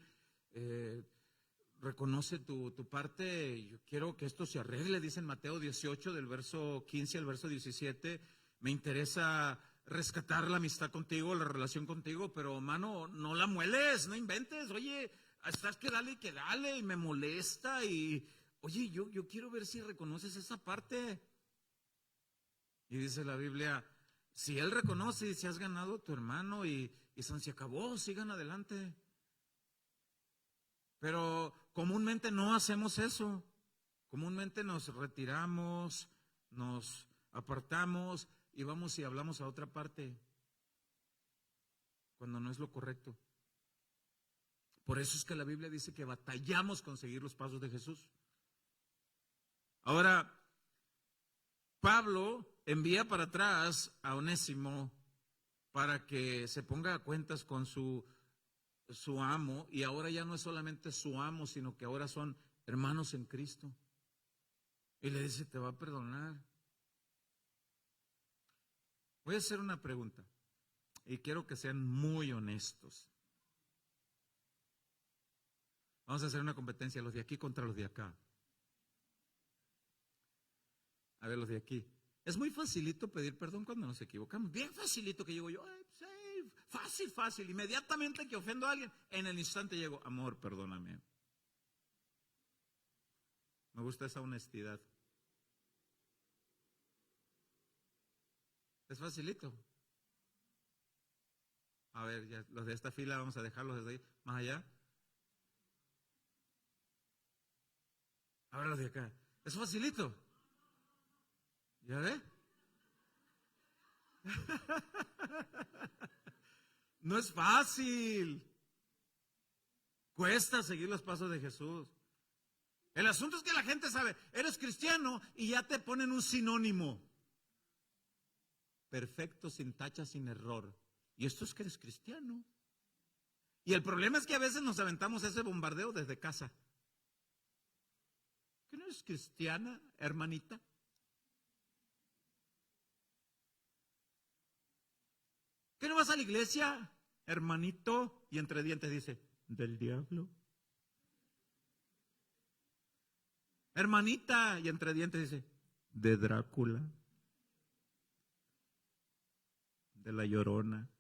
reconoce tu parte, yo quiero que esto se arregle, dice en Mateo 18, del verso 15 al verso 17, me interesa rescatar la amistad contigo, la relación contigo, pero mano, no la mueles, no inventes, oye, estás que dale, y me molesta, y oye, yo quiero ver si reconoces esa parte. Y dice la Biblia, si él reconoce y si has ganado a tu hermano y se acabó, sigan adelante. Pero comúnmente no hacemos eso. Comúnmente nos retiramos, nos apartamos y vamos y hablamos a otra parte cuando no es lo correcto. Por eso es que la Biblia dice que batallamos con seguir los pasos de Jesús. Ahora, Pablo envía para atrás a Onésimo para que se ponga a cuentas con su amo, y ahora ya no es solamente su amo, sino que ahora son hermanos en Cristo. Y le dice, te va a perdonar. Voy a hacer una pregunta y quiero que sean muy honestos. Vamos a hacer una competencia, los de aquí contra los de acá. A ver, los de aquí. Es muy facilito pedir perdón cuando nos equivocamos. Bien facilito que llego yo. Fácil. Inmediatamente que ofendo a alguien, en el instante llego, amor, perdóname. Me gusta esa honestidad. Es facilito. A ver, ya, los de esta fila vamos a dejarlos desde ahí, más allá. Ahora los de acá. Es facilito. ¿Ya ve? No es fácil. Cuesta seguir los pasos de Jesús. El asunto es que la gente sabe, eres cristiano y ya te ponen un sinónimo. Perfecto, sin tacha, sin error. Y esto es que eres cristiano. Y el problema es que a veces nos aventamos ese bombardeo desde casa. ¿Que no eres cristiana, hermanita? ¿Que no vas a la iglesia, hermanito? Y entre dientes dice, del diablo. Hermanita, y entre dientes dice, de Drácula, de la Llorona.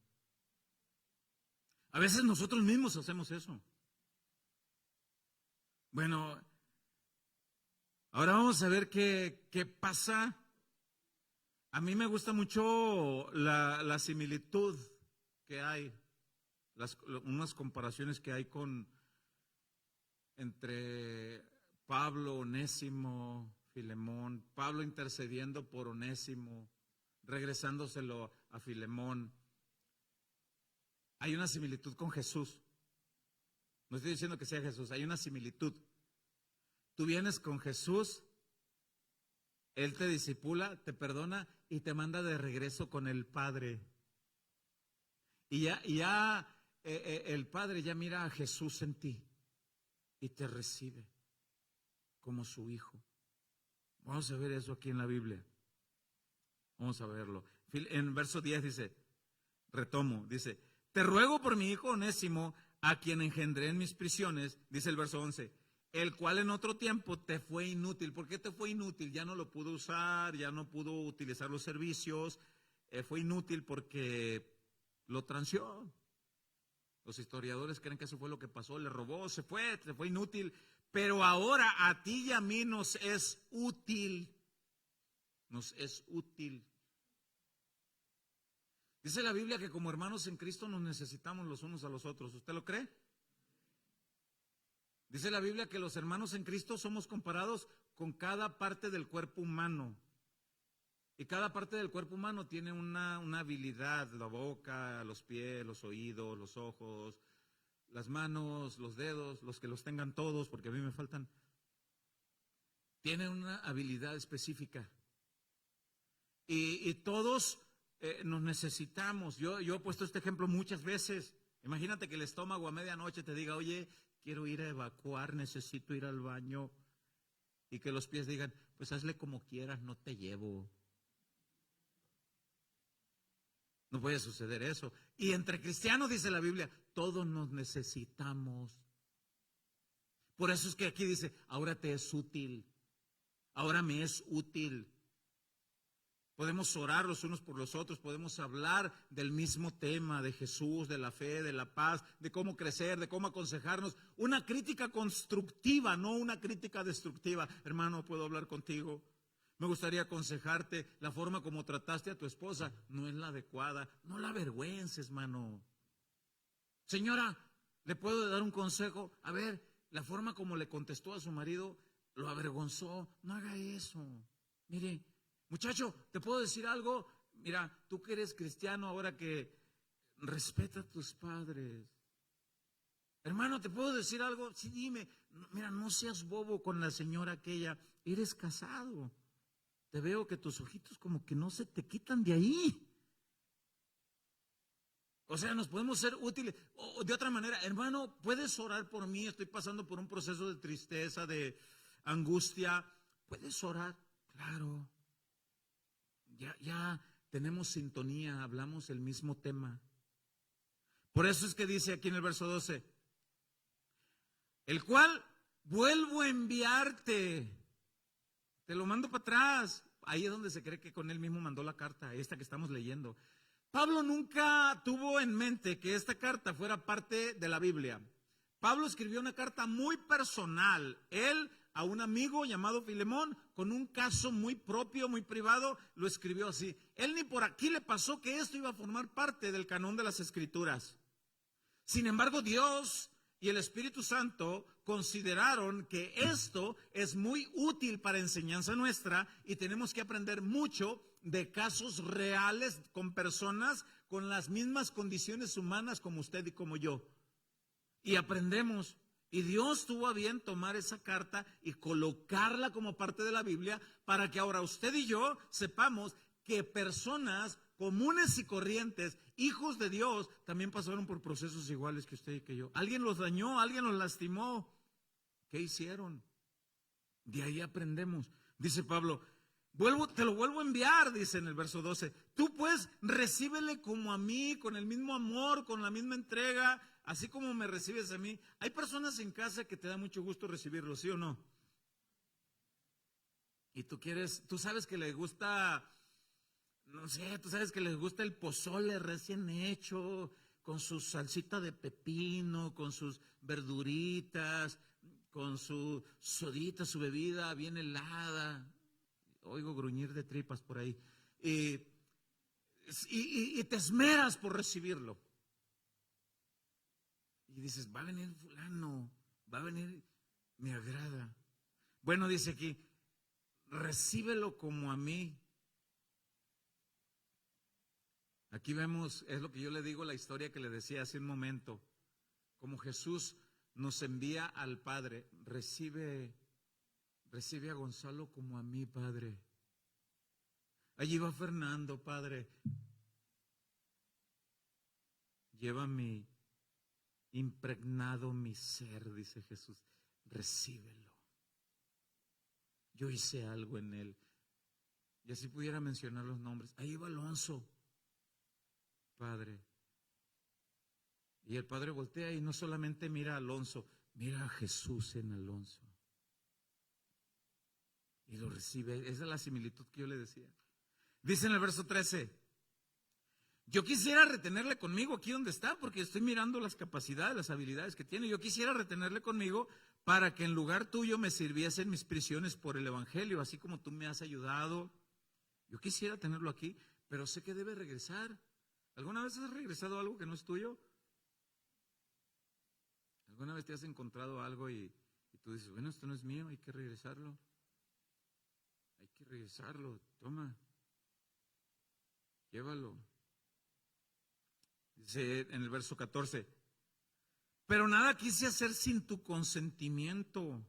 A veces nosotros mismos hacemos eso. Bueno, ahora vamos a ver qué pasa. A mí me gusta mucho la similitud que hay, unas comparaciones que hay entre Pablo, Onésimo, Filemón, Pablo intercediendo por Onésimo, regresándoselo a Filemón. Hay una similitud con Jesús. No estoy diciendo que sea Jesús, hay una similitud. Tú vienes con Jesús, Él te discipula, te perdona y te manda de regreso con el Padre. Y ya el Padre ya mira a Jesús en ti y te recibe como su hijo. Vamos a ver eso aquí en la Biblia. Vamos a verlo. En verso 10 dice, retomo, dice, te ruego por mi hijo Onésimo, a quien engendré en mis prisiones, dice el verso 11, el cual en otro tiempo te fue inútil. ¿Por qué te fue inútil? Ya no lo pudo usar, ya no pudo utilizar los servicios, fue inútil porque lo transió. Los historiadores creen que eso fue lo que pasó, le robó, se fue inútil, pero ahora a ti y a mí nos es útil, nos es útil. Dice la Biblia que como hermanos en Cristo nos necesitamos los unos a los otros. ¿Usted lo cree? Dice la Biblia que los hermanos en Cristo somos comparados con cada parte del cuerpo humano. Y cada parte del cuerpo humano tiene una habilidad, la boca, los pies, los oídos, los ojos, las manos, los dedos, los que los tengan todos, porque a mí me faltan. Tienen una habilidad específica. Y todos nos necesitamos. Yo he puesto este ejemplo muchas veces. Imagínate que el estómago a medianoche te diga, oye, quiero ir a evacuar, necesito ir al baño. Y que los pies digan, pues hazle como quieras, no te llevo. No puede suceder eso. Y entre cristianos, dice la Biblia, todos nos necesitamos. Por eso es que aquí dice, ahora te es útil. Ahora me es útil. Podemos orar los unos por los otros, podemos hablar del mismo tema, de Jesús, de la fe, de la paz, de cómo crecer, de cómo aconsejarnos. Una crítica constructiva, no una crítica destructiva. Hermano, ¿puedo hablar contigo? Me gustaría aconsejarte, la forma como trataste a tu esposa no es la adecuada. No la avergüences, hermano. Señora, ¿le puedo dar un consejo? A ver, la forma como le contestó a su marido lo avergonzó. No haga eso. Mire, muchacho, ¿te puedo decir algo? Mira, tú que eres cristiano, ahora que respeta a tus padres. Hermano, ¿te puedo decir algo? Sí, dime. Mira, no seas bobo con la señora aquella. Eres casado. Te veo que tus ojitos como que no se te quitan de ahí. O sea, nos podemos ser útiles. O de otra manera, hermano, ¿puedes orar por mí? Estoy pasando por un proceso de tristeza, de angustia. ¿Puedes orar? Claro. Ya tenemos sintonía, hablamos el mismo tema. Por eso es que dice aquí en el verso 12, el cual vuelvo a enviarte. Te lo mando para atrás. Ahí es donde se cree que con él mismo mandó la carta, esta que estamos leyendo. Pablo nunca tuvo en mente que esta carta fuera parte de la Biblia. Pablo escribió una carta muy personal. Él a un amigo llamado Filemón con un caso muy propio, muy privado, lo escribió así. Él ni por aquí le pasó que esto iba a formar parte del canon de las Escrituras. Sin embargo, Dios y el Espíritu Santo consideraron que esto es muy útil para enseñanza nuestra y tenemos que aprender mucho de casos reales con personas con las mismas condiciones humanas como usted y como yo. Y aprendemos. Y Dios tuvo a bien tomar esa carta y colocarla como parte de la Biblia para que ahora usted y yo sepamos que personas comunes y corrientes, hijos de Dios, también pasaron por procesos iguales que usted y que yo. Alguien los dañó, alguien los lastimó. ¿Qué hicieron? De ahí aprendemos. Dice Pablo, te lo vuelvo a enviar, dice en el verso 12. Tú pues recíbele como a mí, con el mismo amor, con la misma entrega, así como me recibes a mí. Hay personas en casa que te da mucho gusto recibirlos, ¿sí o no? Y tú sabes que les gusta, no sé, tú sabes que les gusta el pozole recién hecho, con su salsita de pepino, con sus verduritas, con su sodita, su bebida bien helada. Oigo gruñir de tripas por ahí. Y te esmeras por recibirlo. Y dices, va a venir fulano, va a venir, me agrada. Bueno, dice aquí, recíbelo como a mí. Aquí vemos, es lo que yo le digo, la historia que le decía hace un momento. Como Jesús nos envía al Padre, recibe a Gonzalo como a mí, Padre. Allí va Fernando, Padre. Lleva impregnado mi ser, dice Jesús. Recíbelo. Yo hice algo en él. Y así pudiera mencionar los nombres. Ahí va Alonso, Padre. Y el Padre voltea y no solamente mira a Alonso, mira a Jesús en Alonso. Y lo recibe. Esa es la similitud que yo le decía. Dice en el verso 13, yo quisiera retenerle conmigo aquí donde está, porque estoy mirando las capacidades, las habilidades que tiene. Yo quisiera retenerle conmigo para que en lugar tuyo me sirviesen mis prisiones por el Evangelio, así como tú me has ayudado. Yo quisiera tenerlo aquí, pero sé que debe regresar. ¿Alguna vez has regresado algo que no es tuyo? ¿Alguna vez te has encontrado algo y tú dices, bueno, esto no es mío, hay que regresarlo? Hay que regresarlo, toma, llévalo. Dice en el verso 14, pero nada quise hacer sin tu consentimiento,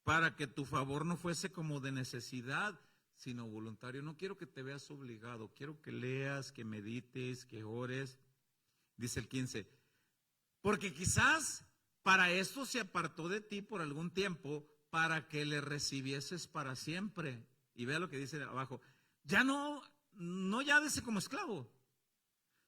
para que tu favor no fuese como de necesidad, sino voluntario. No quiero que te veas obligado, quiero que leas, que medites, que ores. Dice el 15, porque quizás para esto se apartó de ti por algún tiempo, para que le recibieses para siempre. Y vea lo que dice abajo, ya no ya de ese como esclavo,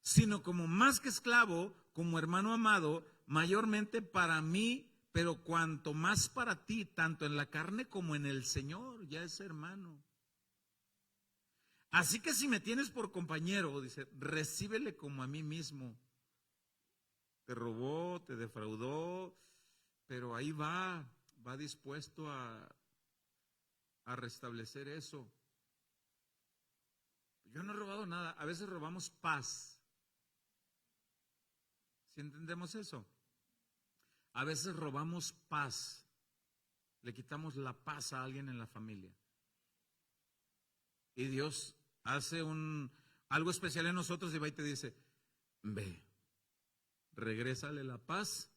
sino como más que esclavo, como hermano amado, mayormente para mí, pero cuanto más para ti, tanto en la carne como en el Señor, ya es hermano. Así que si me tienes por compañero, dice, recíbele como a mí mismo. Te robó, te defraudó, pero ahí va dispuesto a restablecer eso. Yo no he robado nada, a veces robamos paz. ¿Sí entendemos eso? A veces robamos paz, le quitamos la paz a alguien en la familia. Y Dios hace algo especial en nosotros y va y te dice, ve, regrésale la paz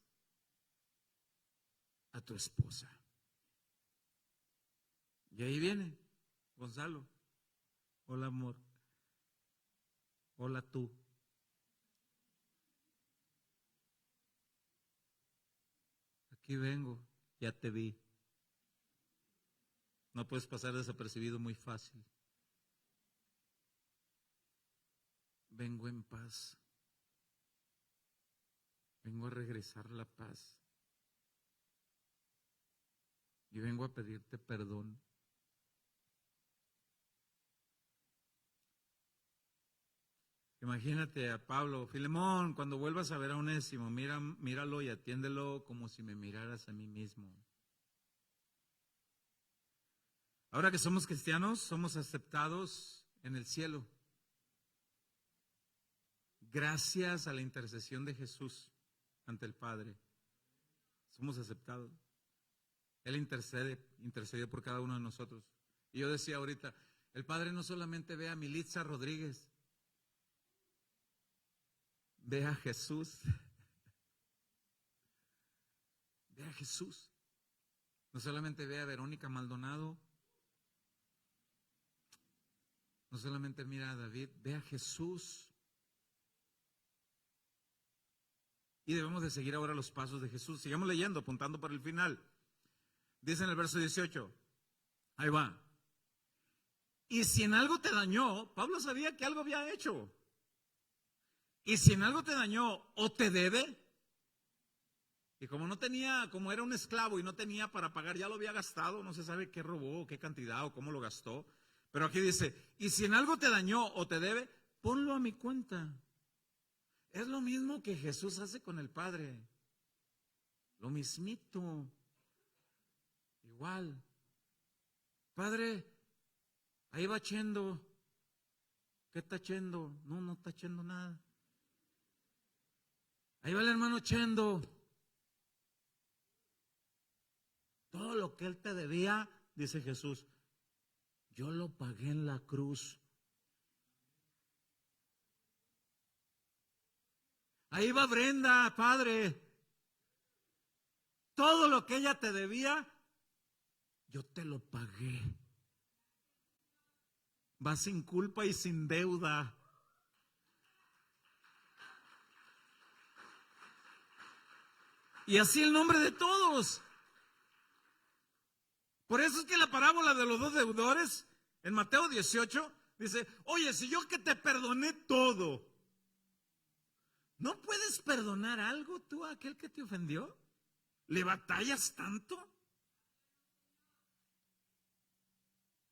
a tu esposa. Y ahí viene Gonzalo. Hola, amor. Hola, tú. Aquí vengo, ya te vi. No puedes pasar desapercibido muy fácil. Vengo en paz. Vengo a regresar la paz. Y vengo a pedirte perdón. Imagínate a Pablo, Filemón, cuando vuelvas a ver a Onésimo, míralo y atiéndelo como si me miraras a mí mismo. Ahora que somos cristianos, somos aceptados en el cielo. Gracias a la intercesión de Jesús ante el Padre, somos aceptados. Él intercede por cada uno de nosotros. Y yo decía ahorita, el Padre no solamente ve a Militza Rodríguez, ve a Jesús. Ve a Jesús. No solamente ve a Verónica Maldonado, no solamente mira a David, ve a Jesús. Y debemos de seguir ahora los pasos de Jesús. Sigamos leyendo, apuntando para el final. Dice en el verso 18, ahí va. Y si en algo te dañó, Pablo sabía que algo había hecho. Y si en algo te dañó o te debe, y como no tenía, como era un esclavo y no tenía para pagar, ya lo había gastado, no se sabe qué robó, qué cantidad o cómo lo gastó. Pero aquí dice, y si en algo te dañó o te debe, ponlo a mi cuenta. Es lo mismo que Jesús hace con el Padre. Lo mismito. Igual. Padre, ahí va Chendo. ¿Qué está Chendo? No, no está Chendo nada. Ahí va el hermano Chendo. Todo lo que él te debía, dice Jesús, yo lo pagué en la cruz. Ahí va Brenda, Padre. Todo lo que ella te debía, yo te lo pagué. Va sin culpa y sin deuda. Y así el nombre de todos. Por eso es que la parábola de los dos deudores, en Mateo 18, dice, oye, si yo que te perdoné todo, ¿no puedes perdonar algo tú a aquel que te ofendió? ¿Le batallas tanto?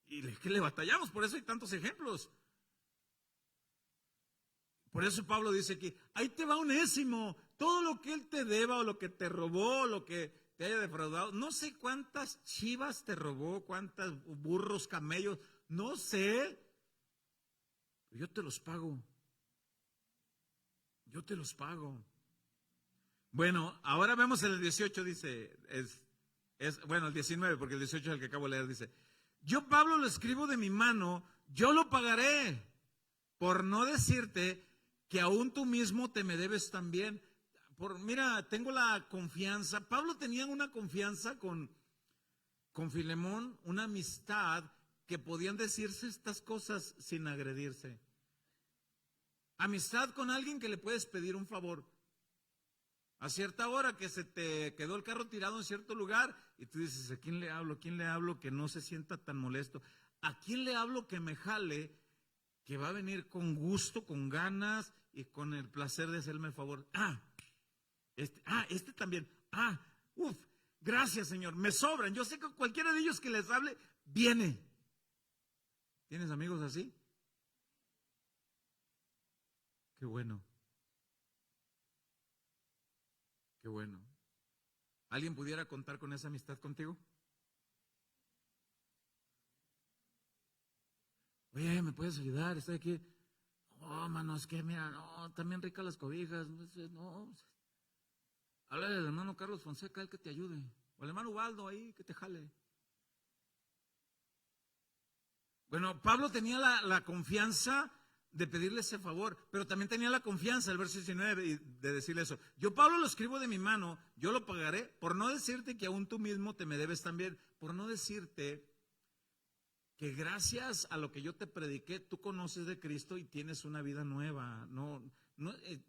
Y que le batallamos, por eso hay tantos ejemplos. Por eso Pablo dice aquí, ahí te va Onésimo, todo lo que él te deba o lo que te robó, lo que te haya defraudado, no sé cuántas chivas te robó, cuántos burros, camellos, no sé, yo te los pago. Yo te los pago. Bueno, ahora vemos el 18, dice, bueno, el 19, porque el 18 es el que acabo de leer, dice, yo Pablo lo escribo de mi mano, yo lo pagaré, por no decirte que aún tú mismo te me debes también. Mira, tengo la confianza, Pablo tenía una confianza con Filemón, una amistad que podían decirse estas cosas sin agredirse. Amistad con alguien que le puedes pedir un favor. A cierta hora que se te quedó el carro tirado en cierto lugar y tú dices, ¿a quién le hablo? ¿A quién le hablo que no se sienta tan molesto? ¿A quién le hablo que me jale, que va a venir con gusto, con ganas y con el placer de hacerme el favor? Este también. Gracias, Señor, me sobran. Yo sé que cualquiera de ellos que les hable, viene. ¿Tienes amigos así? Qué bueno. Qué bueno. ¿Alguien pudiera contar con esa amistad contigo? Oye, ¿me puedes ayudar? Estoy aquí. Oh, mano, es que mira, no, también ricas las cobijas. No. Háblale al hermano Carlos Fonseca, él que te ayude. O al hermano Ubaldo ahí, que te jale. Bueno, Pablo tenía la confianza de pedirle ese favor, pero también tenía la confianza, el verso 19, de decirle eso. Yo, Pablo, lo escribo de mi mano, yo lo pagaré, por no decirte que aún tú mismo te me debes también, por no decirte que gracias a lo que yo te prediqué, tú conoces de Cristo y tienes una vida nueva.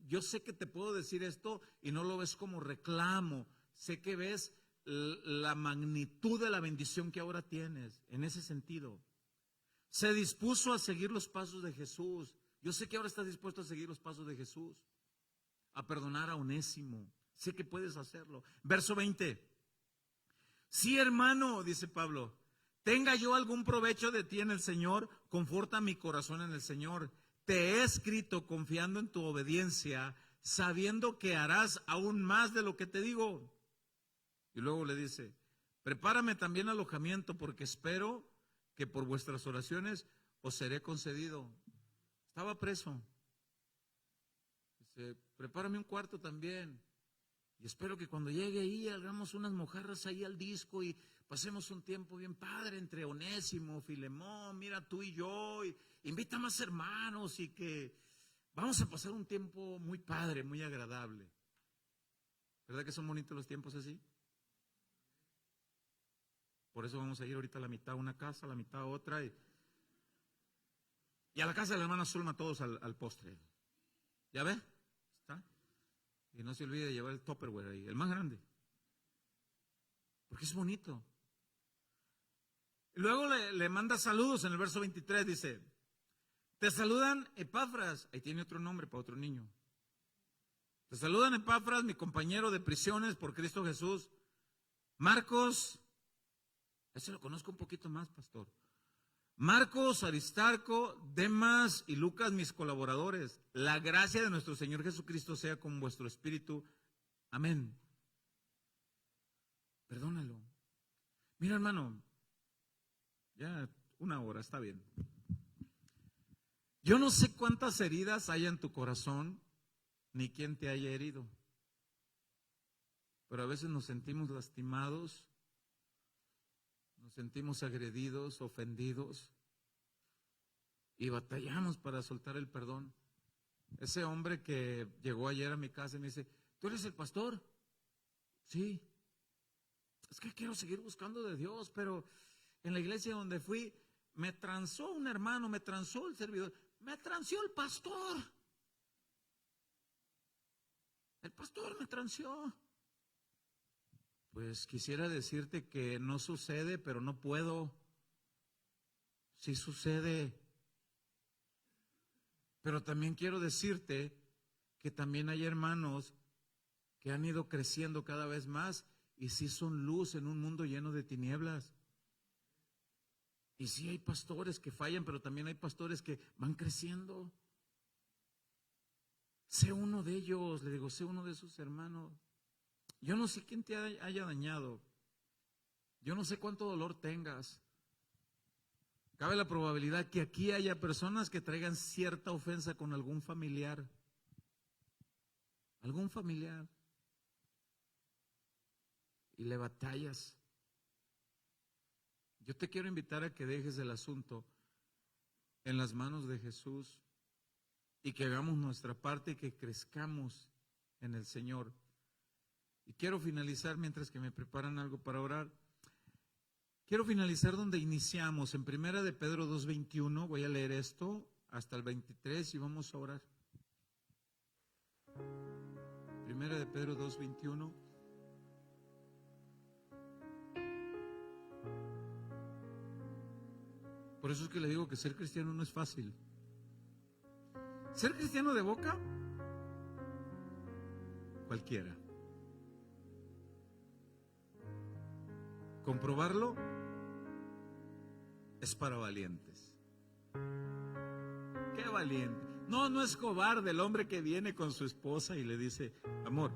Yo sé que te puedo decir esto y no lo ves como reclamo, sé que ves la magnitud de la bendición que ahora tienes, en ese sentido. Se dispuso a seguir los pasos de Jesús. Yo sé que ahora estás dispuesto a seguir los pasos de Jesús, a perdonar a Onésimo. Sé que puedes hacerlo. Verso 20. Sí, hermano, dice Pablo, tenga yo algún provecho de ti en el Señor, conforta mi corazón en el Señor. Te he escrito confiando en tu obediencia, sabiendo que harás aún más de lo que te digo. Y luego le dice, prepárame también alojamiento porque espero que por vuestras oraciones os seré concedido. Estaba preso. Dice, prepárame un cuarto también. Y espero que cuando llegue ahí hagamos unas mojarras ahí al disco y pasemos un tiempo bien padre entre Onésimo, Filemón, mira tú y yo, y invita más hermanos y que vamos a pasar un tiempo muy padre, muy agradable. ¿Verdad que son bonitos los tiempos así? Por eso vamos a ir ahorita a la mitad a una casa, a la mitad a otra y a la casa de la hermana Zulma todos al postre. ¿Ya ve? ¿Está? Y no se olvide de llevar el Tupperware ahí, el más grande. Porque es bonito. Y luego le manda saludos en el verso 23, dice, te saludan Epafras, ahí tiene otro nombre para otro niño. Te saludan Epafras, mi compañero de prisiones por Cristo Jesús. Marcos, ese lo conozco un poquito más, pastor. Marcos, Aristarco, Demas y Lucas, mis colaboradores. La gracia de nuestro Señor Jesucristo sea con vuestro espíritu. Amén. Perdónalo. Mira, hermano, ya 1 hora, está bien. Yo no sé cuántas heridas hay en tu corazón, ni quién te haya herido. Pero a veces nos sentimos lastimados, nos sentimos agredidos, ofendidos, y batallamos para soltar el perdón. Ese hombre que llegó ayer a mi casa y me dice, ¿tú eres el pastor? Sí. Es que quiero seguir buscando de Dios, pero en la iglesia donde fui, me transó un hermano, me transó el servidor, me transió el pastor. El pastor me transió. Pues quisiera decirte que no sucede, pero no puedo. Sí sucede. Pero también quiero decirte que también hay hermanos que han ido creciendo cada vez más y sí son luz en un mundo lleno de tinieblas. Y sí hay pastores que fallan, pero también hay pastores que van creciendo. Sé uno de ellos, le digo, sé uno de sus hermanos. Yo no sé quién te haya dañado. Yo no sé cuánto dolor tengas. Cabe la probabilidad que aquí haya personas que traigan cierta ofensa con algún familiar. Algún familiar. Y le batallas. Yo te quiero invitar a que dejes el asunto en las manos de Jesús y que hagamos nuestra parte y que crezcamos en el Señor. Y quiero finalizar mientras que me preparan algo para orar. Quiero finalizar donde iniciamos, en 1 de Pedro 2:21. Voy a leer esto hasta el 23 y vamos a orar. 1 de Pedro 2:21. Por eso es que le digo que ser cristiano no es fácil. Ser cristiano de boca, cualquiera. Comprobarlo es para valientes. ¡Qué valiente! No, no es cobarde el hombre que viene con su esposa y le dice, amor,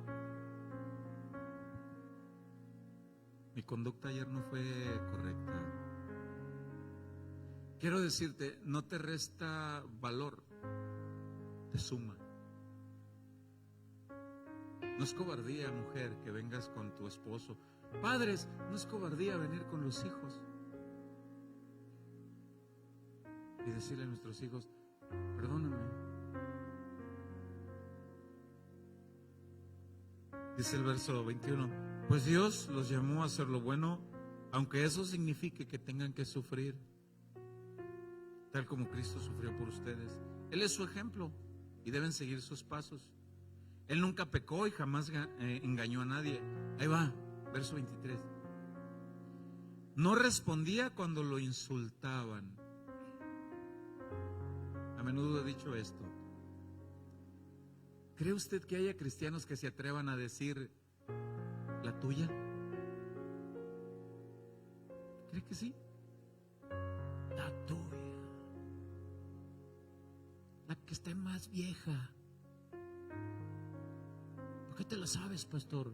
mi conducta ayer no fue correcta. Quiero decirte, no te resta valor, te suma. No es cobardía, mujer, que vengas con tu esposo. Padres, no es cobardía venir con los hijos y decirle a nuestros hijos, perdóname. Dice el verso 21, pues Dios los llamó a hacer lo bueno, aunque eso signifique que tengan que sufrir, tal como Cristo sufrió por ustedes. Él es su ejemplo y deben seguir sus pasos. Él nunca pecó y jamás engañó a nadie. Ahí va, verso 23. No respondía cuando lo insultaban. A menudo he dicho esto. ¿Cree usted que haya cristianos que se atrevan a decir la tuya? ¿Cree que sí? La tuya. La que está más vieja. ¿Por qué te la sabes, pastor?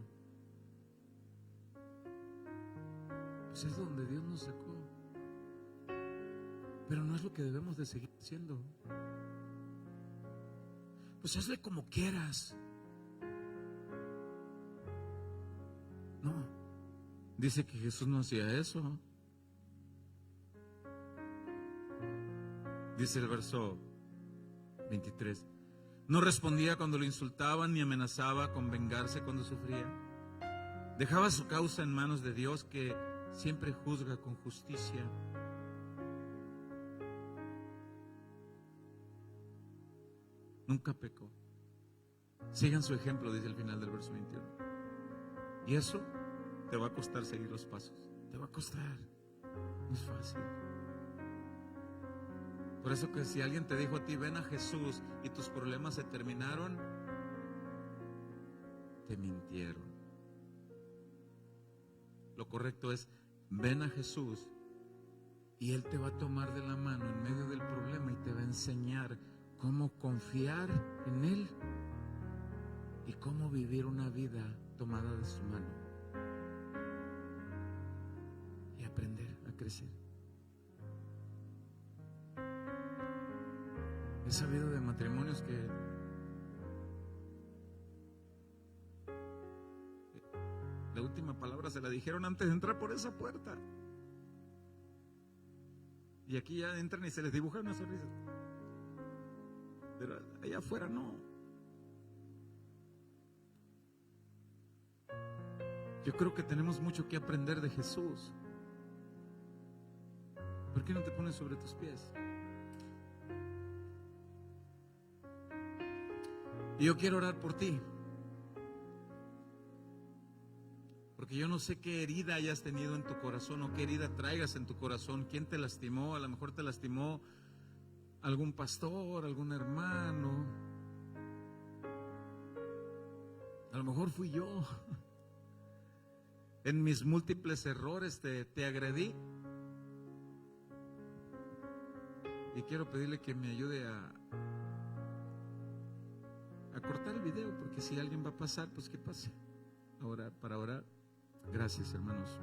Pues es donde Dios nos sacó. Pero no es lo que debemos de seguir haciendo. Pues hazle como quieras. No, dice que Jesús no hacía eso. Dice el verso 23. No respondía cuando lo insultaban ni amenazaba con vengarse cuando sufría. Dejaba su causa en manos de Dios, que siempre juzga con justicia. Nunca pecó. Sigan su ejemplo, dice el final del verso 21. Y eso te va a costar seguir los pasos. Te va a costar. No es fácil. Por eso que si alguien te dijo a ti, ven a Jesús, y tus problemas se terminaron, te mintieron. Lo correcto es, ven a Jesús y Él te va a tomar de la mano en medio del problema y te va a enseñar cómo confiar en Él y cómo vivir una vida tomada de su mano y aprender a crecer. He sabido de matrimonios que la última palabra se la dijeron antes de entrar por esa puerta. Y aquí ya entran y se les dibuja una sonrisa. Pero allá afuera no. Yo creo que tenemos mucho que aprender de Jesús. ¿Por qué no te pones sobre tus pies? Y yo quiero orar por ti. Porque yo no sé qué herida hayas tenido en tu corazón o qué herida traigas en tu corazón. ¿Quién te lastimó? A lo mejor te lastimó algún pastor, algún hermano. A lo mejor fui yo. En mis múltiples errores te agredí. Y quiero pedirle que me ayude a cortar el video, porque si alguien va a pasar, pues que pase. Ahora, para orar. Gracias, hermanos.